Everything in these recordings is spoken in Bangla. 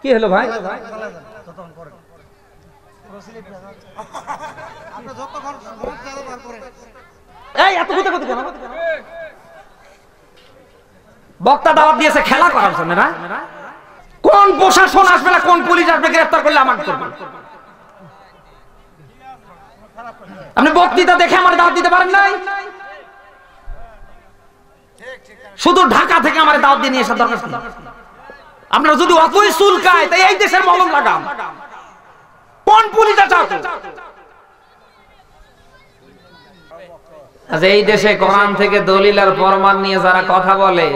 কি হলো ভাই? এই এত কথা কথা কেন? বক্তা দাওয়াত দিয়েছে খেলা করার জন্য না? কোন প্রশাসন আসবে না, কোন পুলিশ আসবে গ্রেফতার করলে আমাকে করবে? আপনি বক্তৃতা দেখে আমার দাওয়াত দিতে পারেন নাই? শুধু ঢাকা থেকে আমার দাওয়াত দিয়ে নিয়ে আসার দরকার ছিল। আপনারা যদি অতই চুলকায় তাই এই দেশের মলম লাগান। কোন পুলিশ আছে? আচ্ছা, এই দেশে কোরআন থেকে দলিল আর প্রমাণ নিয়ে যারা কথা বলে,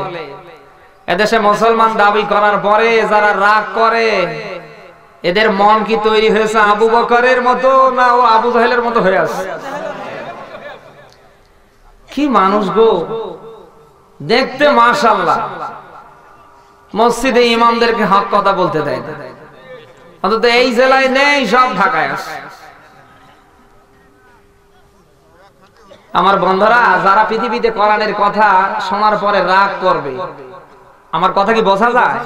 এদেশে মুসলমান দাবি করার পরে যারা রাগ করে, এদের মন কি তৈরি হয়েছে আবু বকরের মতো না ও আবু জাহেলের মতো হয়ে আছে? কি মানুষ গো, দেখতে মাশাআল্লাহ। মসজিদে ইমামদেরকে হক কথা বলতে দেয়, অন্তত এই জেলায় নেই, সব ঢাকায় আছে। আমার বন্ধুরা, যারা পৃথিবীতে কোরআনের কথা শোনার পরে রাগ করবে, আমার কথা কি বোঝা যায়?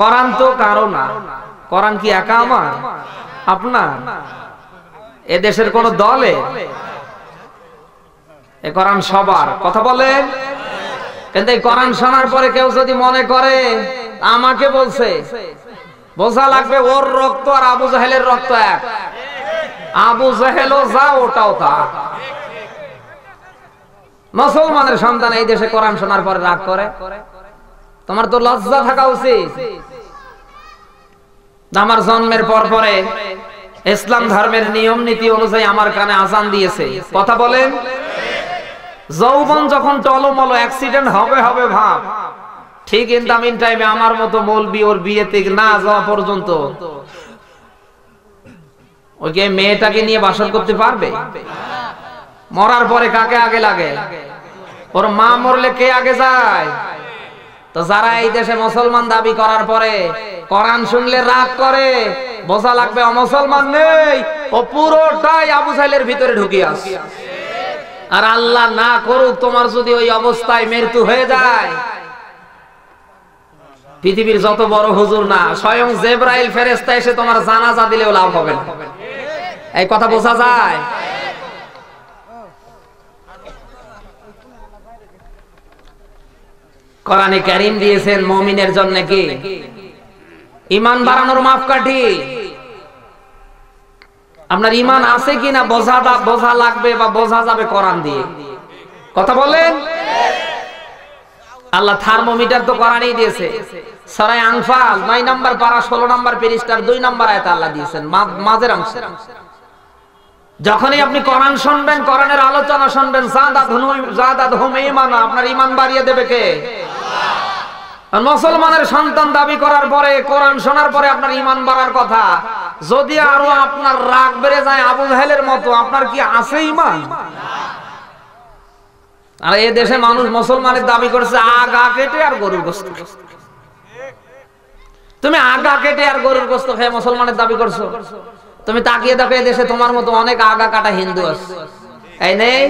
কোরআন তো কারো না, কোরআন কি একা আমার আপনার? এ দেশের কোন দলে? এ কোরআন সবার। কথা বলেন। কিন্তু এই কোরআন শোনার পরে কেউ যদি মনে করে আমাকে বলছে, বোঝা লাগবে ওর রক্ত আর আবু জাহেলের রক্ত এক। আবু জাহেলও যা, ওটাও তা। মুসলমানের সন্তান এই দেশে কোরআন শোনার পরে রাগ করে, তোমার তো লজ্জা থাকা উচিত। আমার জন্মের পর পরে ইসলাম ধর্মের নিয়ম নীতি অনুযায়ী আমার কানে আযান দিয়েছে। কথা বলেন। যৌবন যখন টলমল, অ্যাক্সিডেন্ট হবে হবে ভাব, ঠিক ইন দা মিন টাইমে আমার মতো মৌলবি ওর বিয়েতে না যাওয়া পর্যন্ত ওকে মেয়েটাকে নিয়ে বাসর করতে পারবে? মরার পরে কাকে আগে লাগে? ওর মা মরলে কে আগে যায়? তো যারা এই দেশে মুসলমান দাবি করার পরে কোরআন শুনলে রাগ করে, বোঝা লাগবে অমুসলমান নেই, ও পুরোটাই আবু জাহেলের ভিতরে ঢুকে আছে। আর আল্লাহ না করুক তোমার যদি ওই অবস্থায় মৃত্যু হয়ে যায়, পৃথিবীর যত বড় হুজুর না, স্বয়ং জিবরাইল ফেরেশতা এসে তোমার জানাজা দিলেও লাভ হবে না। এই কথা বোঝা যায়? কোরআনে কারীম দিয়েছেন মুমিনের জন্য কি? ঈমান বাড়ানোর মাপকাঠি। আপনার ঈমান আছে কিনা বোঝা লাগবে বা বোঝা যাবে কোরআন দিয়ে। কথা বলেন। আল্লাহ থার্মোমিটার তো কোরআনেই দিয়েছে। সূরা আনফাল 9 নম্বর পারা 16 নম্বর পৃষ্ঠার 2 নম্বর আয়াতে আল্লাহ দিয়েছেন মাঝের অংশে। যখনই আপনি কোরআন শুনবেন, কোরআনের আলোচনা শুনবেন, যাদাতহুম ঈমানা, আপনার ঈমান বাড়িয়ে দেবে কে? আল্লাহ। মুসলমানের সন্তান দাবি করার পরে, কোরআন শোনার পরে আপনার ঈমান বাড়ার কথা, যদি আরো আপনার রাগ বেড়ে যায় আবু জাহেলের মতো, আপনার কি আছে ঈমান? আর এই দেশে মানুষ মুসলমানের দাবি করছে আগা কেটে আর গরুর গোশত। তুমি আগা কেটে আর গরুর গোশত খেয়ে মুসলমানের দাবি করছো? তুমি তাকিয়ে দেখো, এই দেশে তোমার মতো অনেক আগা কাটা হিন্দু আছে, এই নেই?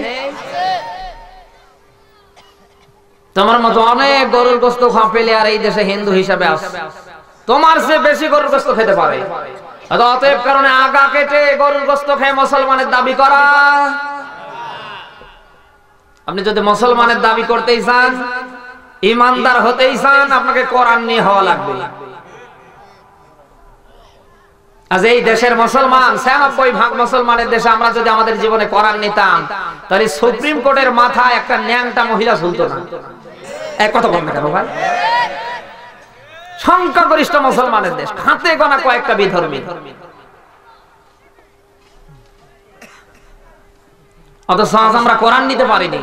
তোমার মতো অনেক গরুর গোশত খাওয়া পেলে আর এই দেশে হিন্দু হিসাবে আছে, তোমার চেয়ে বেশি গরুর গোশত খেতে পারে। অতএব কারণে আগা কেটে গরুর গোশত খেয়ে মুসলমানের দাবি করা। আপনি যদি মুসলমানের দাবি করতেই চান, ইমানদার হতেই চান, আপনাকে কোরআন নিয়ে হওয়া লাগবে। আজ এই দেশের মুসলমান 96% মুসলমানের দেশে আমরা যদি আমাদের জীবনে কোরআন নিতাম, তাহলে সুপ্রিম কোর্টের মাথায় একটা ন্যাংটা মহিলা ঝুলতো না। এক কথা বলবেন কেন ভাই? সংখ্যাগরিষ্ঠ মুসলমানের দেশ, হাতে গোনা কয়েকটা বিধর্মী। অথচ আজ আমরা কোরআন নিতে পারিনি।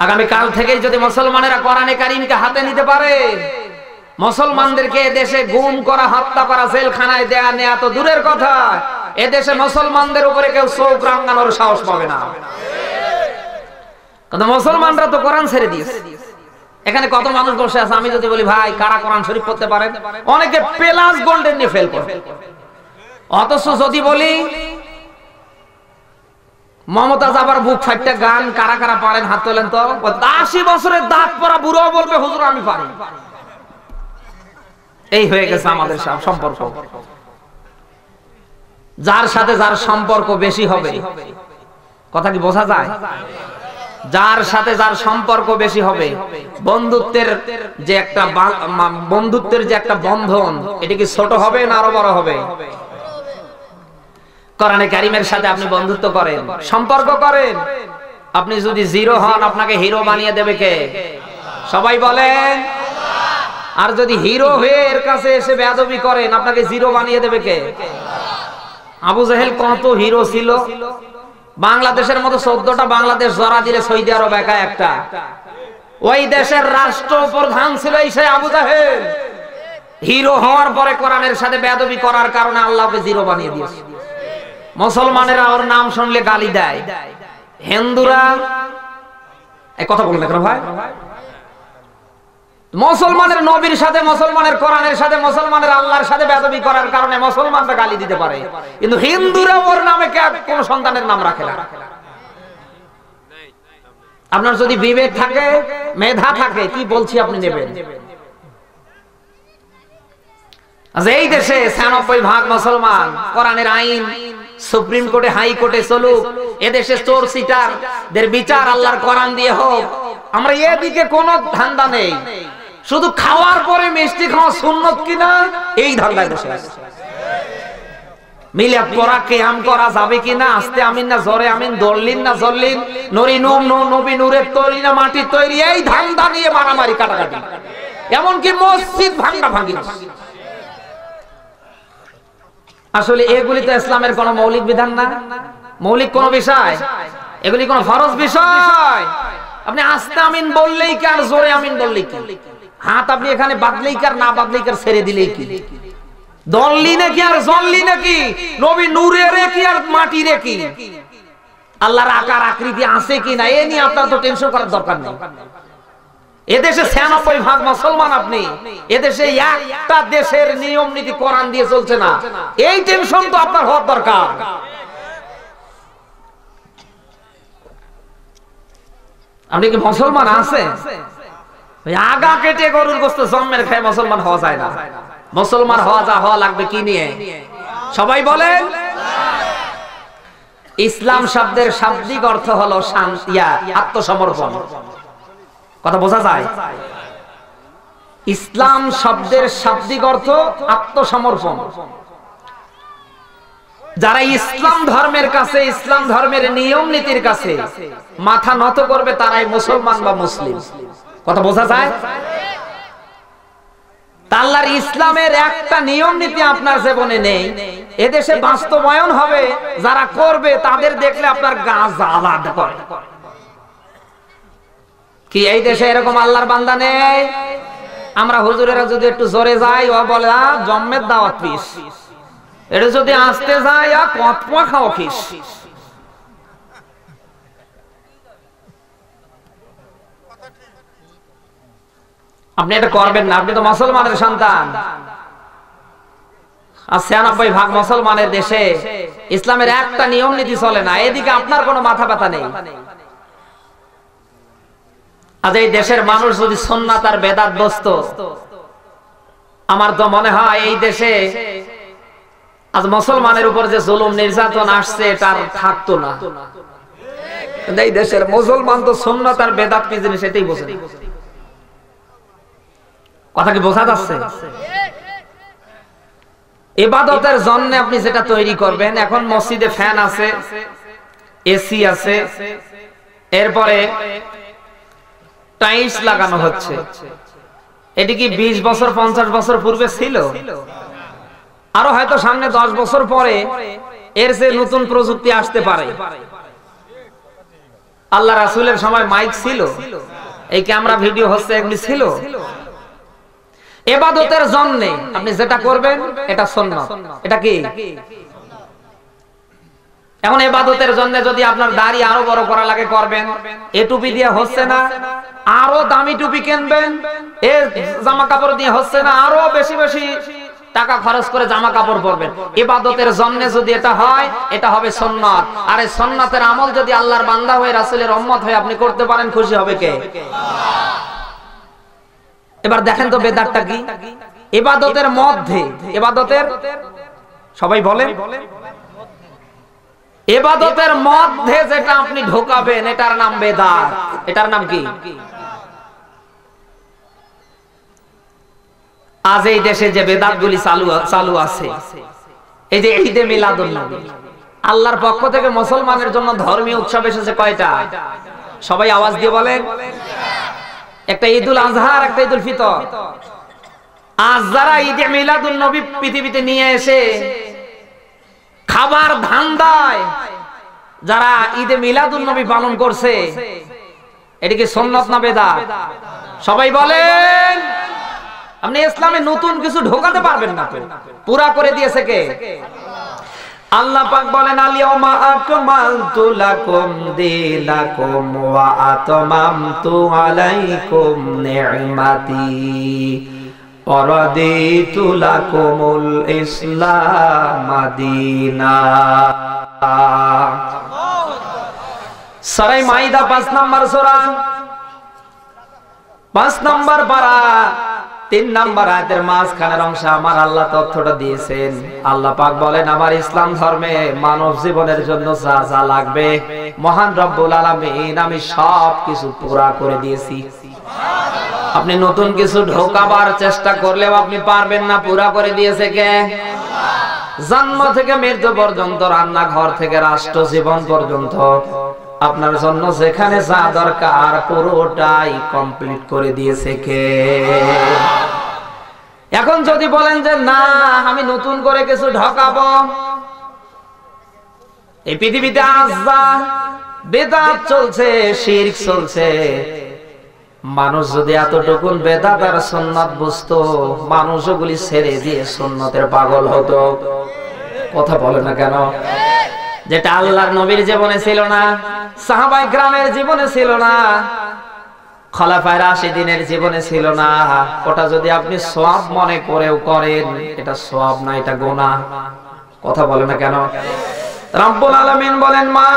আগামী কাল থেকেই যদি মুসলমানেরা কোরআনে কারীমকে হাতে নিতে পারে, মুসলমানদেরকে দেশে গুম করা, হত্যা করা, জেলখানায় দেয়া নেয়া তো দূরের কথা, এদেশে মুসলমানদের উপরে কেউ চোখ রাঙানোর সাহস পাবে না। কিন্তু মুসলমানরা তো কোরআন ছেড়ে দিয়েছে। এখানে কত মানুষ বসে আছে, আমি যদি বলি ভাই কারা কোরআন শরীফ পড়তে পারেন, অনেকে প্লাস গোল্ডেন নিয়ে ফেল করে। অথচ যদি বলি মমতাজ আবার বুক ফাইটটা গান কারা কারা পারেন হাত তোলেন তো, 80 বছরের দাঁত পরা বুড়ো বলবে হুজুর আমি পারি। এই হয়ে গেছে আমাদের সম্পর্ক। যার সাথে যার সম্পর্ক বেশি হবে, কথা কি বোঝা যায়? যার সাথে যার সম্পর্ক বেশি হবে, বন্ধুত্বের যে একটা বন্ধন, এটা কি ছোট হবে না আরো বড় হবে? কোরআনে কারীমের সাথে আপনি বন্ধুত্ব করেন, সম্পর্ক করেন, আপনি যদি জিরো হন আপনাকে হিরো বানিয়ে দেবে কে? সবাই বলেন। আর যদি হিরো হয়ে এর কাছে এসে বেয়াদবি করেন আপনাকে জিরো বানিয়ে দেবে কে? আবু জাহেল কত হিরো ছিল। বাংলাদেশের মতো 14টা বাংলাদেশ জড়া দিলে সৌদি আরব একা একটা। ওই দেশের রাষ্ট্রপ্রধান ছিল এই সেই আবু জাহেল। হিরো হওয়ার পরে কোরআনের সাথে বেয়াদবি করার কারণে আল্লাহকে জিরো বানিয়ে দিয়েছে। মুসলমানেরা ওর নাম শুনলে গালি দেয়, হিন্দুরা এই কথা বললেন কেন ভাই? মুসলমানের নবীর সাথে, মুসলমানের কোরআনের সাথে, মুসলমানের আল্লাহর সাথে বেয়াদবি করার কারণে মুসলমানরা গালি দিতে পারে, কিন্তু হিন্দুরা ওর নামে কোন সন্তানের নাম রাখে না। আপনার যদি বিবেক থাকে, মেধা থাকে, কি বলছি আপনি নেবেন। আচ্ছা, এই দেশে 96% মুসলমান, কোরআনের আইন সুপ্রিম কোর্টে, হাই কোর্টে চলুক, এদেশে চোর সিটারদের বিচার আল্লাহর কোরআন দিয়ে হোক, আমরা এদিকে কোনো ধান্দা নেই। শুধু খাওয়ার পরে মিষ্টি খাওয়া সুন্নত কিনা এই ধান্দায় বসে আছে। মিলাদ পড়া, কিয়াম করা যাবে কিনা, আস্তে আমিন না জোরে আমিন, দরলিন না জরলিন, নূরি নূর নবী নূরের তৈরি না মাটির তৈরি, এই ধান্দা নিয়ে মারামারি কাটাকাটি, এমনকি মসজিদ ভাঙা ভাঙি। আসলে এগুলি তো ইসলামের কোন মৌলিক বিধান না, মৌলিক কোন বিষয়, এগুলি কোন ফরজ বিষয়। আপনি আস্তে আমিন বললেই কি আর জোরে আমিন বললেই কি? হাত আপনি এখানে বাদলেই কি আর না বাদলেই কি আর ছেড়ে দিলেই কি? দললি নাকি আর জললি নাকি? নবী নূরের কি আর মাটির কি? আল্লাহর আকার আকৃতি আছে কি না এ নিয়ে আপনার তো টেনশন করার দরকার নেই। এদেশে 96% মুসলমান, আপনি এদেশে একটা দেশের নিয়ম নীতি কোরআন দিয়ে চলছে না, এই টেনশন তো আপনার হওয়ার দরকার। আপনি কি মুসলমান আছে? আগা কেটে গরুর গোশত জন্মের খায় মুসলমান হওয়া যায় না। মুসলমান হওয়া লাগবে কি নিয়ে? সবাই বলেন। ইসলাম শব্দের শাব্দিক অর্থ হলো আত্মসমর্পণ। কথা বোঝা যায়? ইসলাম শব্দের শাব্দিক অর্থ আত্মসমর্পণ। যারা ইসলাম ধর্মের কাছে, ইসলাম ধর্মের নিয়ম নীতির কাছে মাথা নত করবে তারাই মুসলমান বা মুসলিম। কথা বোঝা যায়? আল্লাহর ইসলামের একটা নিয়ম নীতি আপনার জীবনে নেই, এদেশে বাস্তবায়ন হবে, যারা করবে তাদের দেখলে আপনার গা জ্বালা করে। কি এই দেশে এরকম আল্লাহর বান্দা নেই? আমরা হুজুরেরা যদি একটু জোরে যাই, ও বলে জম্মের দাওয়াত পিস, এটা যদি আসতে যায় কতপা খাও খিস। আপনি এটা করবেন না, আপনি তো মুসলমানের সন্তান। আর 96% মুসলমানের দেশে ইসলামের একটা নিয়ম নীতি চলে না, এদিকে আপনার কোনো মাথা ব্যথা নেই। আজ এই দেশের মানুষ যদি সুন্নাত আর বেদাত বুঝতো, আমার তো মনে হয় এই দেশে আজ মুসলমানের উপর যে জুলুম নির্যাতন আসছে তার থাকতো না। এই দেশের মুসলমান তো সুন্নাত আর বেদাত কি জিনিস এটাই বোঝে না। কথা কি বোঝা যাচ্ছে? ইবাদতের জন্য আপনি যেটা তৈরি করবেন, এখন মসজিদে ফ্যান আছে, এসি আছে, এরপরে টাইলস লাগানো হচ্ছে, এটি কি 20 বছর 50 বছর পূর্বে ছিল? আরো হয়তো সামনে 10 বছর পরে এর যে নতুন প্রযুক্তি আসতে পারে। আল্লাহ রাসূলের সময় মাইক ছিল, এই ক্যামেরা ভিডিও হচ্ছে, এগুলি ছিল। ইবাদতের জন্য আপনি যেটা করবেন এটা সুন্নাত। এটা কি? এখন ইবাদতের জন্য যদি আপনার দাড়ি আরো বড় করা লাগে করবেন, এ টুপি দিয়ে হচ্ছে না, আরো দামি টুপি কিনবেন, এ জামা কাপড় দিয়ে হচ্ছে না, আরো বেশি বেশি টাকা খরচ করে জামা কাপড় পরবেন। ইবাদতের জন্য যদি এটা হয়, এটা হবে সুন্নাত। আর এই সুন্নাতের আমল যদি আল্লাহর বান্দা হয়ে রাসূলের উম্মত হয়ে আপনি করতে পারেন, খুশি হবে কে? এবার দেখেন তো বেদাতটা কি? ইবাদতের মধ্যে, ইবাদতের সবাই বলেন, ইবাদতের মধ্যে যেটা আপনি ঢোকাবেন এটার নাম বেদাত। এটার নাম কি? আজ এই দেশে যে বেদাতগুলি চালু আছে, এই যে ঈদে মিলাদুন নবী, আল্লাহর পক্ষ থেকে মুসলমানের জন্য ধর্মীয় উৎসব এসেছে কয়টা? সবাই আওয়াজ দিয়ে বলেন। একটা ঈদুল আজহা আর একটা ঈদুল ফিতর। আজ যারা ঈদে মিলাদুন নবী পৃথিবীতে নিয়ে এসে খাবার ধান্দায় যারা ঈদে মিলাদুন নবী পালন করছে, এটা কি সুন্নাত না বেদাত? সবাই বলেন। আপনি ইসলামে নতুন কিছু ঢোকাতে পারবেন না, তো পুরা করে দিয়েছে কে? আল্লাহ পাক বলেন, আল-ইয়াউমা আকমালতু লাকুম দীনাকুম ওয়া আতমামতু আলাইকুম নি'মাতি ওয়া রাদিতু লাকুমুল ইসলাম দীনা। সূরা মাইদা 5 নম্বর সূরা, 5 নম্বর পারা 3 নম্বর আয়াতের মাঝখানের অংশে আমার আল্লাহ তথ্যটা দিয়েছেন। আল্লাহ পাক বলেন, আমার ইসলাম ধর্মে মানব জীবনের জন্য যা যা লাগবে মহান রব্বুল আলামিন আমি সব কিছু পুরা করে দিয়েছি। আপনি নতুন কিছু ঢোকাবার চেষ্টা করলেও আপনি পারবেন না, পুরা করে দিয়েছে কে? জন্ম থেকে মৃত্যু পর্যন্ত, রান্নাঘর থেকে রাষ্ট্র জীবন পর্যন্ত আপনার জন্য যেখানে যা দরকার পুরোটাই কমপ্লিট করে দিয়েছে কে? এখন যদি বলেন যে না আমি নতুন করে কিছু ঢোকাবো, এই পৃথিবীতে আযা বেদাত চলছে, শিরক চলছে। মানুষ যদি এতটুকুন বেদাত আর সুন্নাত বুঝতো, মানুষ ওগুলি ছেড়ে দিয়ে সুন্নতের পাগল হতো। কথা বলে না কেন? যেটা আল্লাহর নবীর জীবনে ছিল না, সাহাবায়ে কেরামের জীবনে ছিল না, খলাফায়ে রাশিদিনের জীবনে ছিল না, ওটা যদি আপনি সওয়াব মনে করেও করেন, এটা সওয়াব না, এটা গুনাহ। কথা বলে না কেন? রব্বুল আলামিন বলেন, মা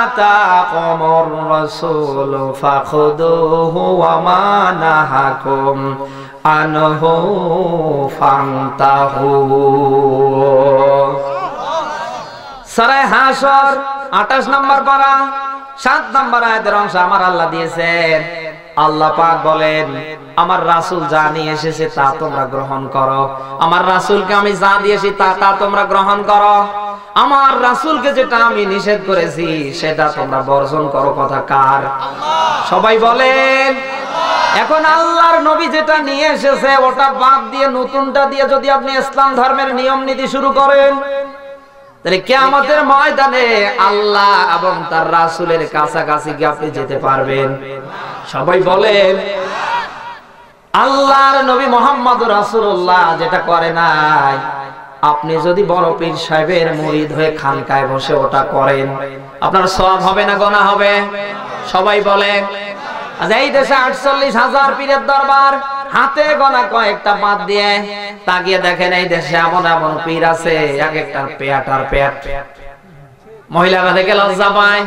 আতাকুমুর রাসূল ফাখুদুহু ওয়া মা নাহাকুম আনহু ফান্তাহু। সূরা হাশর 28 নম্বর পারা 7 নম্বর আয়াতের অংশ আমার আল্লাহ দিয়েছেন। আল্লাহ পাক বলেন, আমার রাসূল যা নিয়ে এসেছে তা তোমরা গ্রহণ করো। আমার রাসূলকে আমি যা দিয়েছি তা তোমরা গ্রহণ করো। আমার রাসূলকে যেটা আমি নিষেধ করেছি সেটা তোমরা বর্জন করো। কথা কার? সবাই বলেন। এখন আল্লাহর নবী যেটা নিয়ে এসেছে ওটা বাদ দিয়ে নতুনটা দিয়ে যদি আপনি ইসলাম ধর্মের নিয়ম নীতি শুরু করেন, তাহলে কিয়ামতের ময়দানে আল্লাহ এবং তার রাসূলের কাছাকাছি কি আপনি যেতে পারবেন? সবাই বলেন। আল্লাহর নবী মুহাম্মদুর রাসূলুল্লাহ যেটা করে নাই, আপনি যদি বড় পীর সাহেবের মুরিদ হয়ে খানকায় বসে ওটা করেন, আপনার সওয়াব হবে না গুনাহ হবে? সবাই বলেন। আজ এই দেশে 48,000 পীরের দরবার, হাতে গোনা কয়েকটা বাদ দিয়ে তাকিয়ে দেখেন এই দেশে এমন এমন পীর আছে, এক একটা পেট আর পেট। মহিলারা দেখে লজ্জা পায়,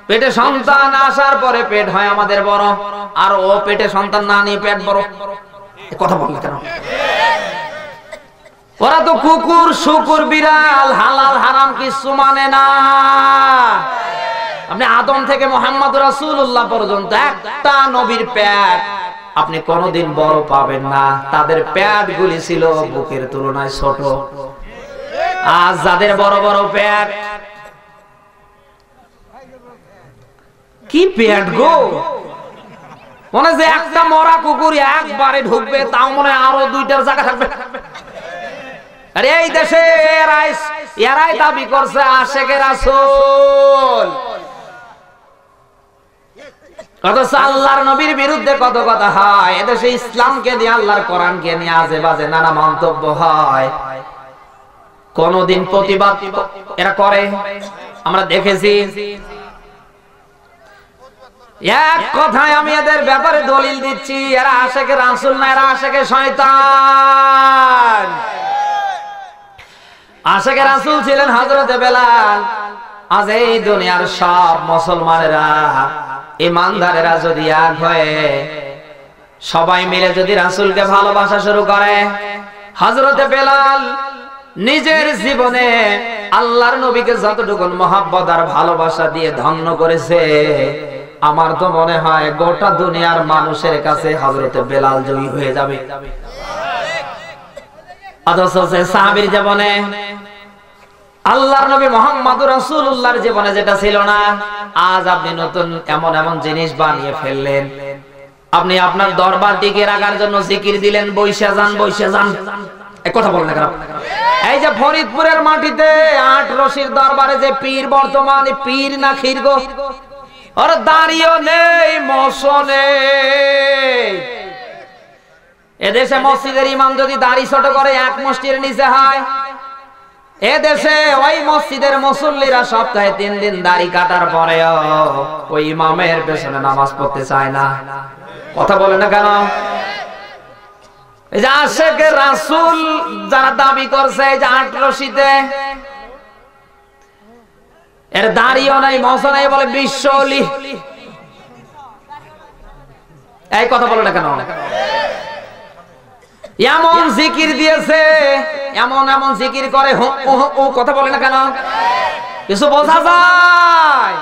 পেটে সন্তান আসার পরে পেট হয় আমাদের বড়, আর ও পেটে সন্তান না নিয়ে পেট বড়। কথা বললে কেন? ওরা তো কুকুর শুকুর বিড়াল হালাল হারাম কিছু মানে না। আপনি আদম থেকে মুহাম্মদ রাসূলুল্লাহ পর্যন্ত একটা নবীর পেট আপনি কোনোদিন বড় পাবেন না। তাদের পেট গুলি ছিল বুকের তুলনায় ছোট। আজ যাদের বড় বড় পেট, কি পেট গো! মনে যে একটা মরা কুকুর একবারে ঢুকবে, তাও মনে আরো 2টার জায়গা থাকবে। আরে এই দেশে এরাই দাবি করছে আশেকে রাসূল, অথচ আল্লাহর নবীর বিরুদ্ধে কত কথা হয়। এদেশে ইসলামকে নিয়ে আল্লাহর কোরআনকে নিয়ে আজে বাজে নানা মন্তব্য হয়। কোনদিন প্রতিবাদ এরা করে? আমরা দেখেছি। এক কথায় আমি এদের ব্যাপারে দলিল দিচ্ছি, এরা আশেকে রাসূল না, এরা আশেকে শয়তান। আশেকে রাসূল ছিলেন হযরতে বেলাল। আজ এই দুনিয়ার সব মুসলমানেরা, ইমানদারেরা যদি এক হয়ে সবাই মিলে যদি রাসূলকে ভালোবাসা শুরু করে, হযরতে বেলাল নিজের জীবনে আল্লাহর নবীকে যতটুকু মহব্বত আর ভালোবাসা দিয়ে ধন্য করেছে, আমার তো মনে হয় গোটা দুনিয়ার মানুষের কাছে হযরতে বেলাল জয়ী হয়ে যাবে। অথচ সাহাবীর জীবনে, আল্লাহর নবী মুহাম্মদুর রাসূলুল্লাহর জীবনে যেটা ছিল না, আজ আপনি নতুন এমন এমন জিনিস বানিয়ে ফেললেন। আপনি আপনার দরবার টিকে রাখার জন্য জিকির দিলেন, বৈশা যান বৈশা যান। এই কথা বলেন না কেন? এই যে ফরিদপুরের মাটিতে ৮ রশির দরবারে যে পীর, বর্তমানে পীর না ক্ষীর গো, ওর দাড়িও নেই, মোছও নেই। এদেশে মসজিদের ইমাম যদি দাড়ি ছোট করে ১ মুষ্টির নিচে হয়, এদেশে ওই মসজিদের মুসল্লিরা সপ্তাহে ৩ দিন দাড়ি কাটার পরেও ওই ইমামের পেছনে নামাজ পড়তে চায় না। কথা বলে না কেন? এই যে আশেকে রাসূল যারা দাবি করছে, এই যে ৮ রশিতে, এর দাড়িও নাই, মোছও নাই, বলে বিশ্ব ওলি। এই কথা বলে না কেন? এমন জিকির দিয়েছে, এমন এমন জিকির করে, ও কথা বলে না কেন? কিছু বোঝা যায়?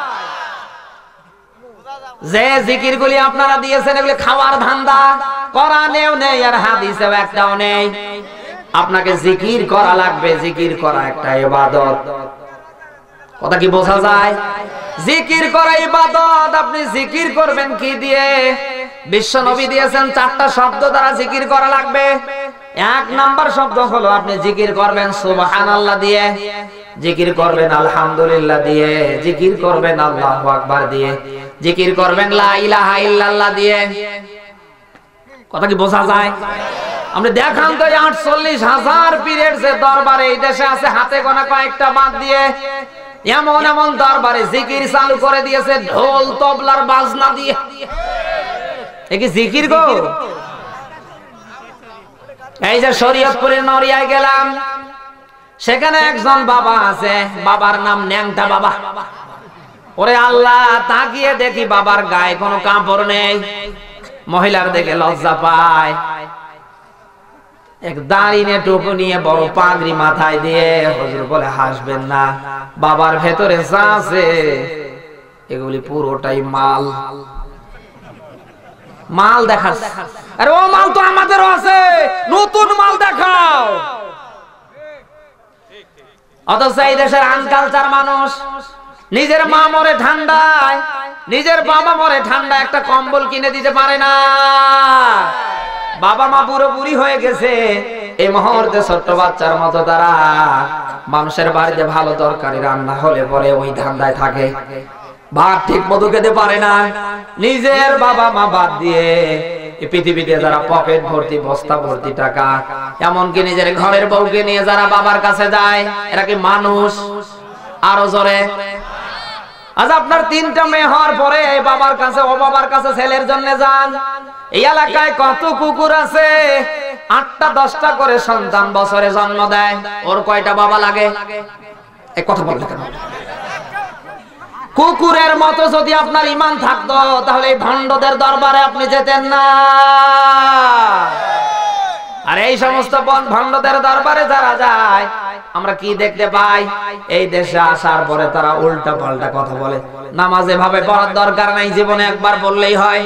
যে জিকিরগুলি আপনারা দিয়েছেন এগুলি খাওয়ার ধান্দা, কোরআনেও নেই আর হাদিসেও একটাও নেই। আপনাকে জিকির করা লাগবে, জিকির করা একটা ইবাদত। কথা কি বোঝা যায়? জিকির করা ইবাদত। আপনি জিকির করবেন কি দিয়ে? বিশ্ব নবী দিয়েছেন ৪টা শব্দ দ্বারা জিকির করা লাগবে। ১ নাম্বার শব্দ হলো আপনি জিকির করবেন সুবহানাল্লাহ দিয়ে, জিকির করবেন আলহামদুলিল্লাহ দিয়ে, জিকির করবেন আল্লাহু আকবার দিয়ে, জিকির করবেন লা ইলাহা ইল্লাল্লাহ দিয়ে। কথা কি বোঝা যায়? আপনি দেখান তো ৪৮,০০০ পীরের যে দরবারে এই দেশে আছে, হাতে গোনা কয়েকটা বাদ দিয়ে, এমন এমন দরবারে জিকির চালু করে দিয়েছে ঢোল তবলার বাজনা দিয়ে। এ কি জিকির গো? এই যে শরীয়তপুরের নড়িয়ায় গেলাম, সেখানে একজন বাবা আছে, বাবার নাম ন্যাংটা বাবা। ওরে আল্লাহ, তাকিয়ে দেখি বাবার গায়ে কোনো কাপড় নেই, মহিলার দেখে লজ্জা পায়। এক দাড়ি নিয়ে টুপি নিয়ে বড় পাগড়ি মাথায় দিয়ে, হুজুর বলে হাসবেন না, বাবার ভেতরে যা আছে এগুলি পুরোটাই মাল। মাল দেখাস? আরে ও মাল তো আমাদেরও আছে, নতুন মাল দেখাও। অথচ এই দেশের আনকালচার মানুষ, নিজের মা মরে ঠান্ডায়, নিজের বাবা মরে ঠান্ডায়, একটা কম্বল কিনে দিতে পারে না। বাবা মা বুড়ো বুড়ি হয়ে গেছে, এই মুহূর্তে ছোট্ট বাচ্চার মতো তারা মানুষের বাড়িতে ভালো তরকারি রান্না হলে পরে ওই ধান্দায় থাকে। ভাত ঠিক মতো খেতে পারে না, নিজের বাবা মা বাদ দিয়ে এই পৃথিবীতে যারা পকেট ভর্তি বস্তা ভর্তি টাকা, এমনকি নিজের ঘরের বউকে নিয়ে যারা বাবার কাছে যায়, এরা কি মানুষ? আরো জোরে। আজ আপনার 3টা মেয়ে হওয়ার পরে এই বাবার কাছে, ও বাবার কাছে ছেলের জন্য যান। এই এলাকায় কত কুকুর আছে, 8টা 10টা করে সন্তান বছরে জন্ম দেয়, ওর কয়টা বাবা লাগে? এই কথা বলতে কেন? কুকুরের মতো যদি আপনার ঈমান থাকতো, তাহলে এই ভণ্ডদের দরবারে আপনি যেতেন না। আর এই সমস্ত ভণ্ডদের দরবারে যারা যায়, আমরা কি দেখতে পাই? এই দেশে আসার পরে তারা উল্টা পাল্টা কথা বলে। নামাজ এভাবে পড়ার দরকার নাই, জীবনে একবার বললেই হয়।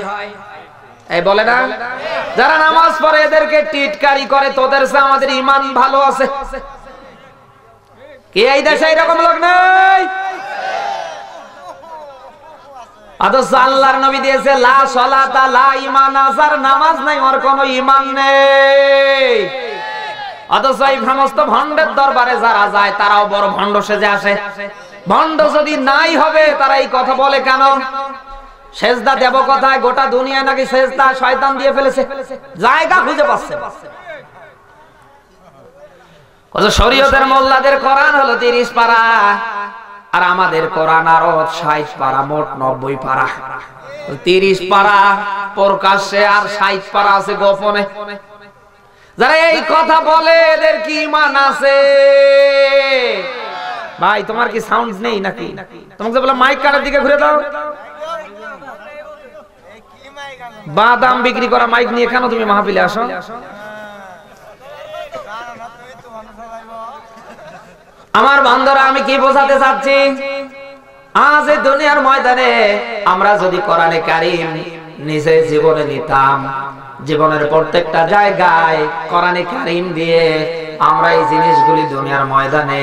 এই বলে না, যারা নামাজ পড়ে এদেরকে টিটকারি করে, তোদের চেয়ে আমাদের ঈমান ভালো আছে। কি এই দেশে এরকম লোক নেই? অথচ আল্লাহর নবী দিয়েছে লা সলাতা লা ঈমান, যার নামাজ নাই ওর কোনো ঈমান নেই। অথচ এই সমস্ত ভণ্ডের দরবারে যারা যায়, তারাও বড় ভণ্ড সেজে আসে। ভণ্ড যদি নাই হবে, তারা এই কথা বলে কেন? সেজদা দেব কোথায়? গোটা দুনিয়া নাকি সেজদা শয়তান দিয়ে ফেলেছে, জায়গা খুঁজে পাচ্ছে। শরীয়তের মোল্লাদের কোরআন হলো 30 পারা, আর আমাদের কোরআন আরো 60 পারা, মোট 90 পারা। 30 পারা প্রকাশ্যে আর 60 পারা আছে গোপনে। যারা এই কথা বলে এদের কি ঈমান আছে? ভাই তোমার কি সাউন্ড নেই নাকি? তোমাকে বলে মাইক কাটার দিকে ঘুরে দাও। বাদাম বিক্রি করা মাইক নিয়ে কেন তুমি মাহফিলে আসো? আমার বন্ধুরা, আমি কি বোঝাতে চাচ্ছি, আজ এই দুনিয়ার ময়দানে আমরা যদি কোরআনে কারীম নিজে জীবনে নিতাম, জীবনের প্রত্যেকটা জায়গায় কোরআনে কারীম দিয়ে আমরা এই জিনিসগুলি দুনিয়ার ময়দানে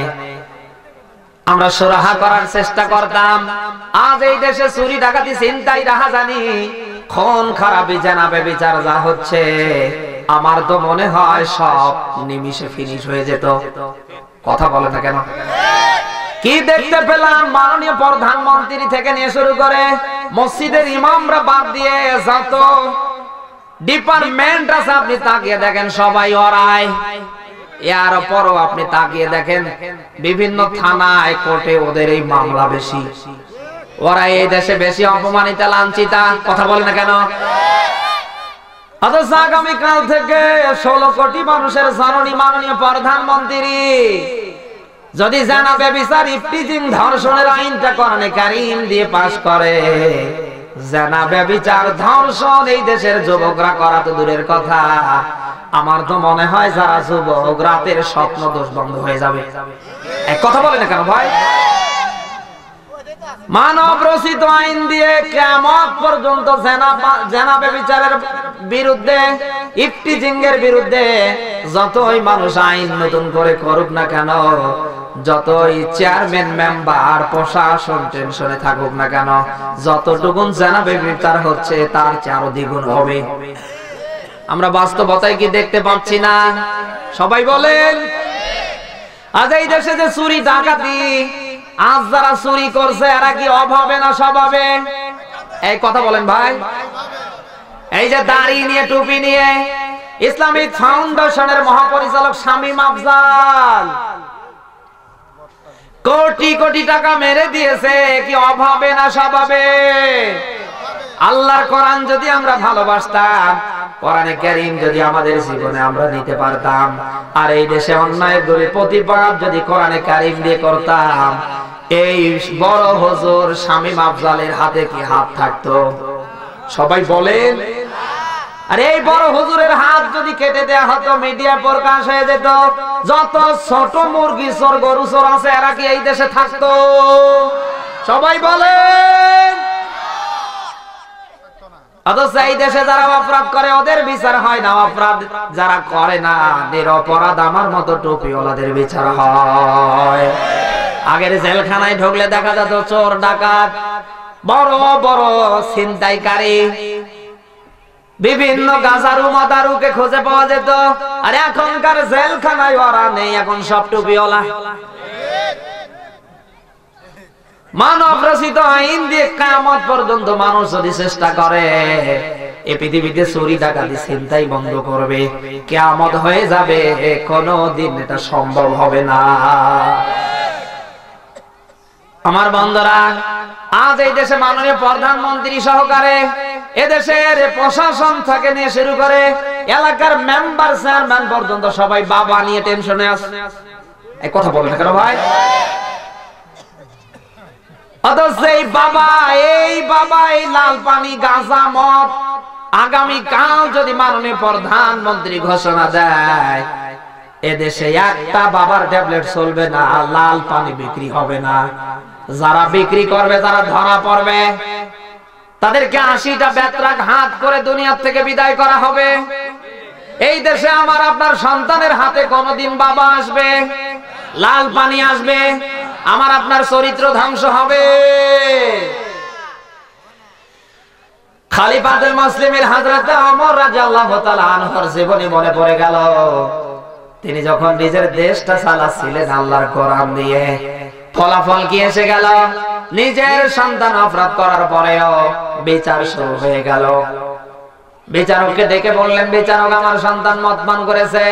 আমরা সুরাহা করার চেষ্টা করতাম। আজ এই দেশে চুরি ডাকাতি ছিনতাই রাহাজানি খুন খারাপি জানাবে বিচার যা হচ্ছে, আমার তো মনে হয় সব নিমিষে ফিনিশ হয়ে যেত। কথা বলে না কেন? কি দেখতে পেলাম, মাননীয় প্রধানমন্ত্রী থেকে নিয়ে শুরু করে মসজিদের ইমামরা বাদ দিয়ে যত ডিপার্টমেন্ট আছে আপনি তাকিয়ে দেখেন সবাই ওরাই। এর পরও আপনি তাকিয়ে দেখেন বিভিন্ন থানায় কোর্টে ওদের এই মামলা বেশি, ওরা এই দেশে বেশি অপমানিত লাঞ্ছিত। কথা বলে না কেন? অথচ আগামীকাল থেকে 16 কোটি মানুষের জননী মাননীয় প্রধানমন্ত্রী যদি জানা ব্যভিচার ইফটিজিং ধর্ষণের আইনটা কোরআনে কারীম দিয়ে পাশ করে, জানা ব্যভিচার ধর্ষণ এই দেশের যুবকরা করা তো দূরের কথা, আমার তো মনে হয় যারা যুবক রাতের স্বপ্ন দোষ বন্ধ হয়ে যাবে। এক কথা বলে না কেন ভাই? মানব রচিত আইন দিয়ে কিয়ামত পর্যন্ত জেনা ব্যভিচারের বিরুদ্ধে, ইফটিজিং এর বিরুদ্ধে যতই মানুষ আইন নতুন করে করুক না কেন, যতই চেয়ারম্যান মেম্বার প্রশাসন টেনশনে থাকুক না কেন, যতটুকুন জেনা ব্যভিচার হচ্ছে তার চেয়ে আরো দ্বিগুণ হবে। আমরা বাস্তবতায় কি দেখতে পাচ্ছি না? সবাই বলেন। আজ এই দেশে যে চুরি ডাকাতি, আজ যারা চুরি করছে এরা কি অভাবে না স্বভাবে? এই কথা বলেন ভাই। এই যে দাড়ি নিয়ে টুপি নিয়ে ইসলামিক ফাউন্ডেশনের মহাপরিচালক শামীম আফজাল কোটি কোটি টাকা মেরে দিয়েছে, কি অভাবে না স্বভাবে? আল্লাহর কোরআন যদি আমরা ভালোবাসতাম, কোরআনে কারীম যদি আমাদের জীবনে আমরা নিতে পারতাম, আর এই দেশে অন্যায়ের প্রতিবাদ যদি কোরআনে কারীম দিয়ে করতাম, এই বড় হুজুর শামীম আফজালের হাতে কি হাত থাকতো? সবাই বলেন। আর এই বড় হুজুরের হাত যদি কেটে দেয়া হতো, মিডিয়া প্রকাশ হয়ে যেত, যত ছোট মুরগি চোর গরু চোর আছে এরা কি এই দেশে থাকতো? সবাই বলেন। অথচ এই দেশে যারা অপরাধ করে ওদের বিচার হয় না, অপরাধ যারা করে না নিরপরাধ আমার মতো টুপিওয়ালাদের বিচার হয়। আগের জেলখানায় ঢুকলে দেখা যেত চোর ডাকাত, বড় বড় ছিনতাইকারী, বিভিন্ন গাজারু মাদারুকে খুঁজে পাওয়া যেত। আর এখনকার জেলখানায় ওরা নেই, এখন সব টুপিওয়ালা। মানব রচিত আইন দিয়ে কিয়ামত পর্যন্ত মানুষ যদি চেষ্টা করে এই পৃথিবীতে চুরি ডাকাতি ছিনতাই বন্ধ করবে, কিয়ামত হয়ে যাবে, কোনদিন এটা সম্ভব হবে না। আমার বন্ধুরা, আজ এই দেশে মাননীয় প্রধানমন্ত্রী সহকারে এদেশের প্রশাসন থেকে নিয়ে শুরু করে এলাকার মেম্বার চেয়ারম্যান পর্যন্ত সবাই বাবা নিয়ে টেনশনে আছে। এই কথা বলেন না কেন ভাই? অথচ এই বাবা এই লাল পানি গাঁজা মদ আগামীকাল যদি মাননীয় প্রধানমন্ত্রী ঘোষণা দেয়, এদেশে একটা বাবার ট্যাবলেট চলবে না, লাল পানি বিক্রি হবে না। যারা বিক্রি করবে, যারা ধরা পড়বে, তাদেরকে 80টা বেত্রাঘাত হাত করে দুনিয়া থেকে বিদায় করা হবে। এই দেশে আমার আপনার সন্তানের হাতে কোনদিন বাবা আসবে, লাল পানি আসবে, আমার আপনার চরিত্র ধ্বংস হবে। খলিফাতুল মুসলিমিন হযরত ওমর রাদিয়াল্লাহু তাআলা আনহুর জীবনী মনে পড়ে গেল। তিনি যখন নিজের দেশটা চালাচ্ছিলেন আল্লাহর কোরআন দিয়ে, ফলাফল কি এসে গেল? নিজের সন্তান অপরাধ করার পরেও বিচার শুরু হয়ে গেল। বিচারককে ডেকে বললেন, বিচারক আমার সন্তান মদ পান করেছে,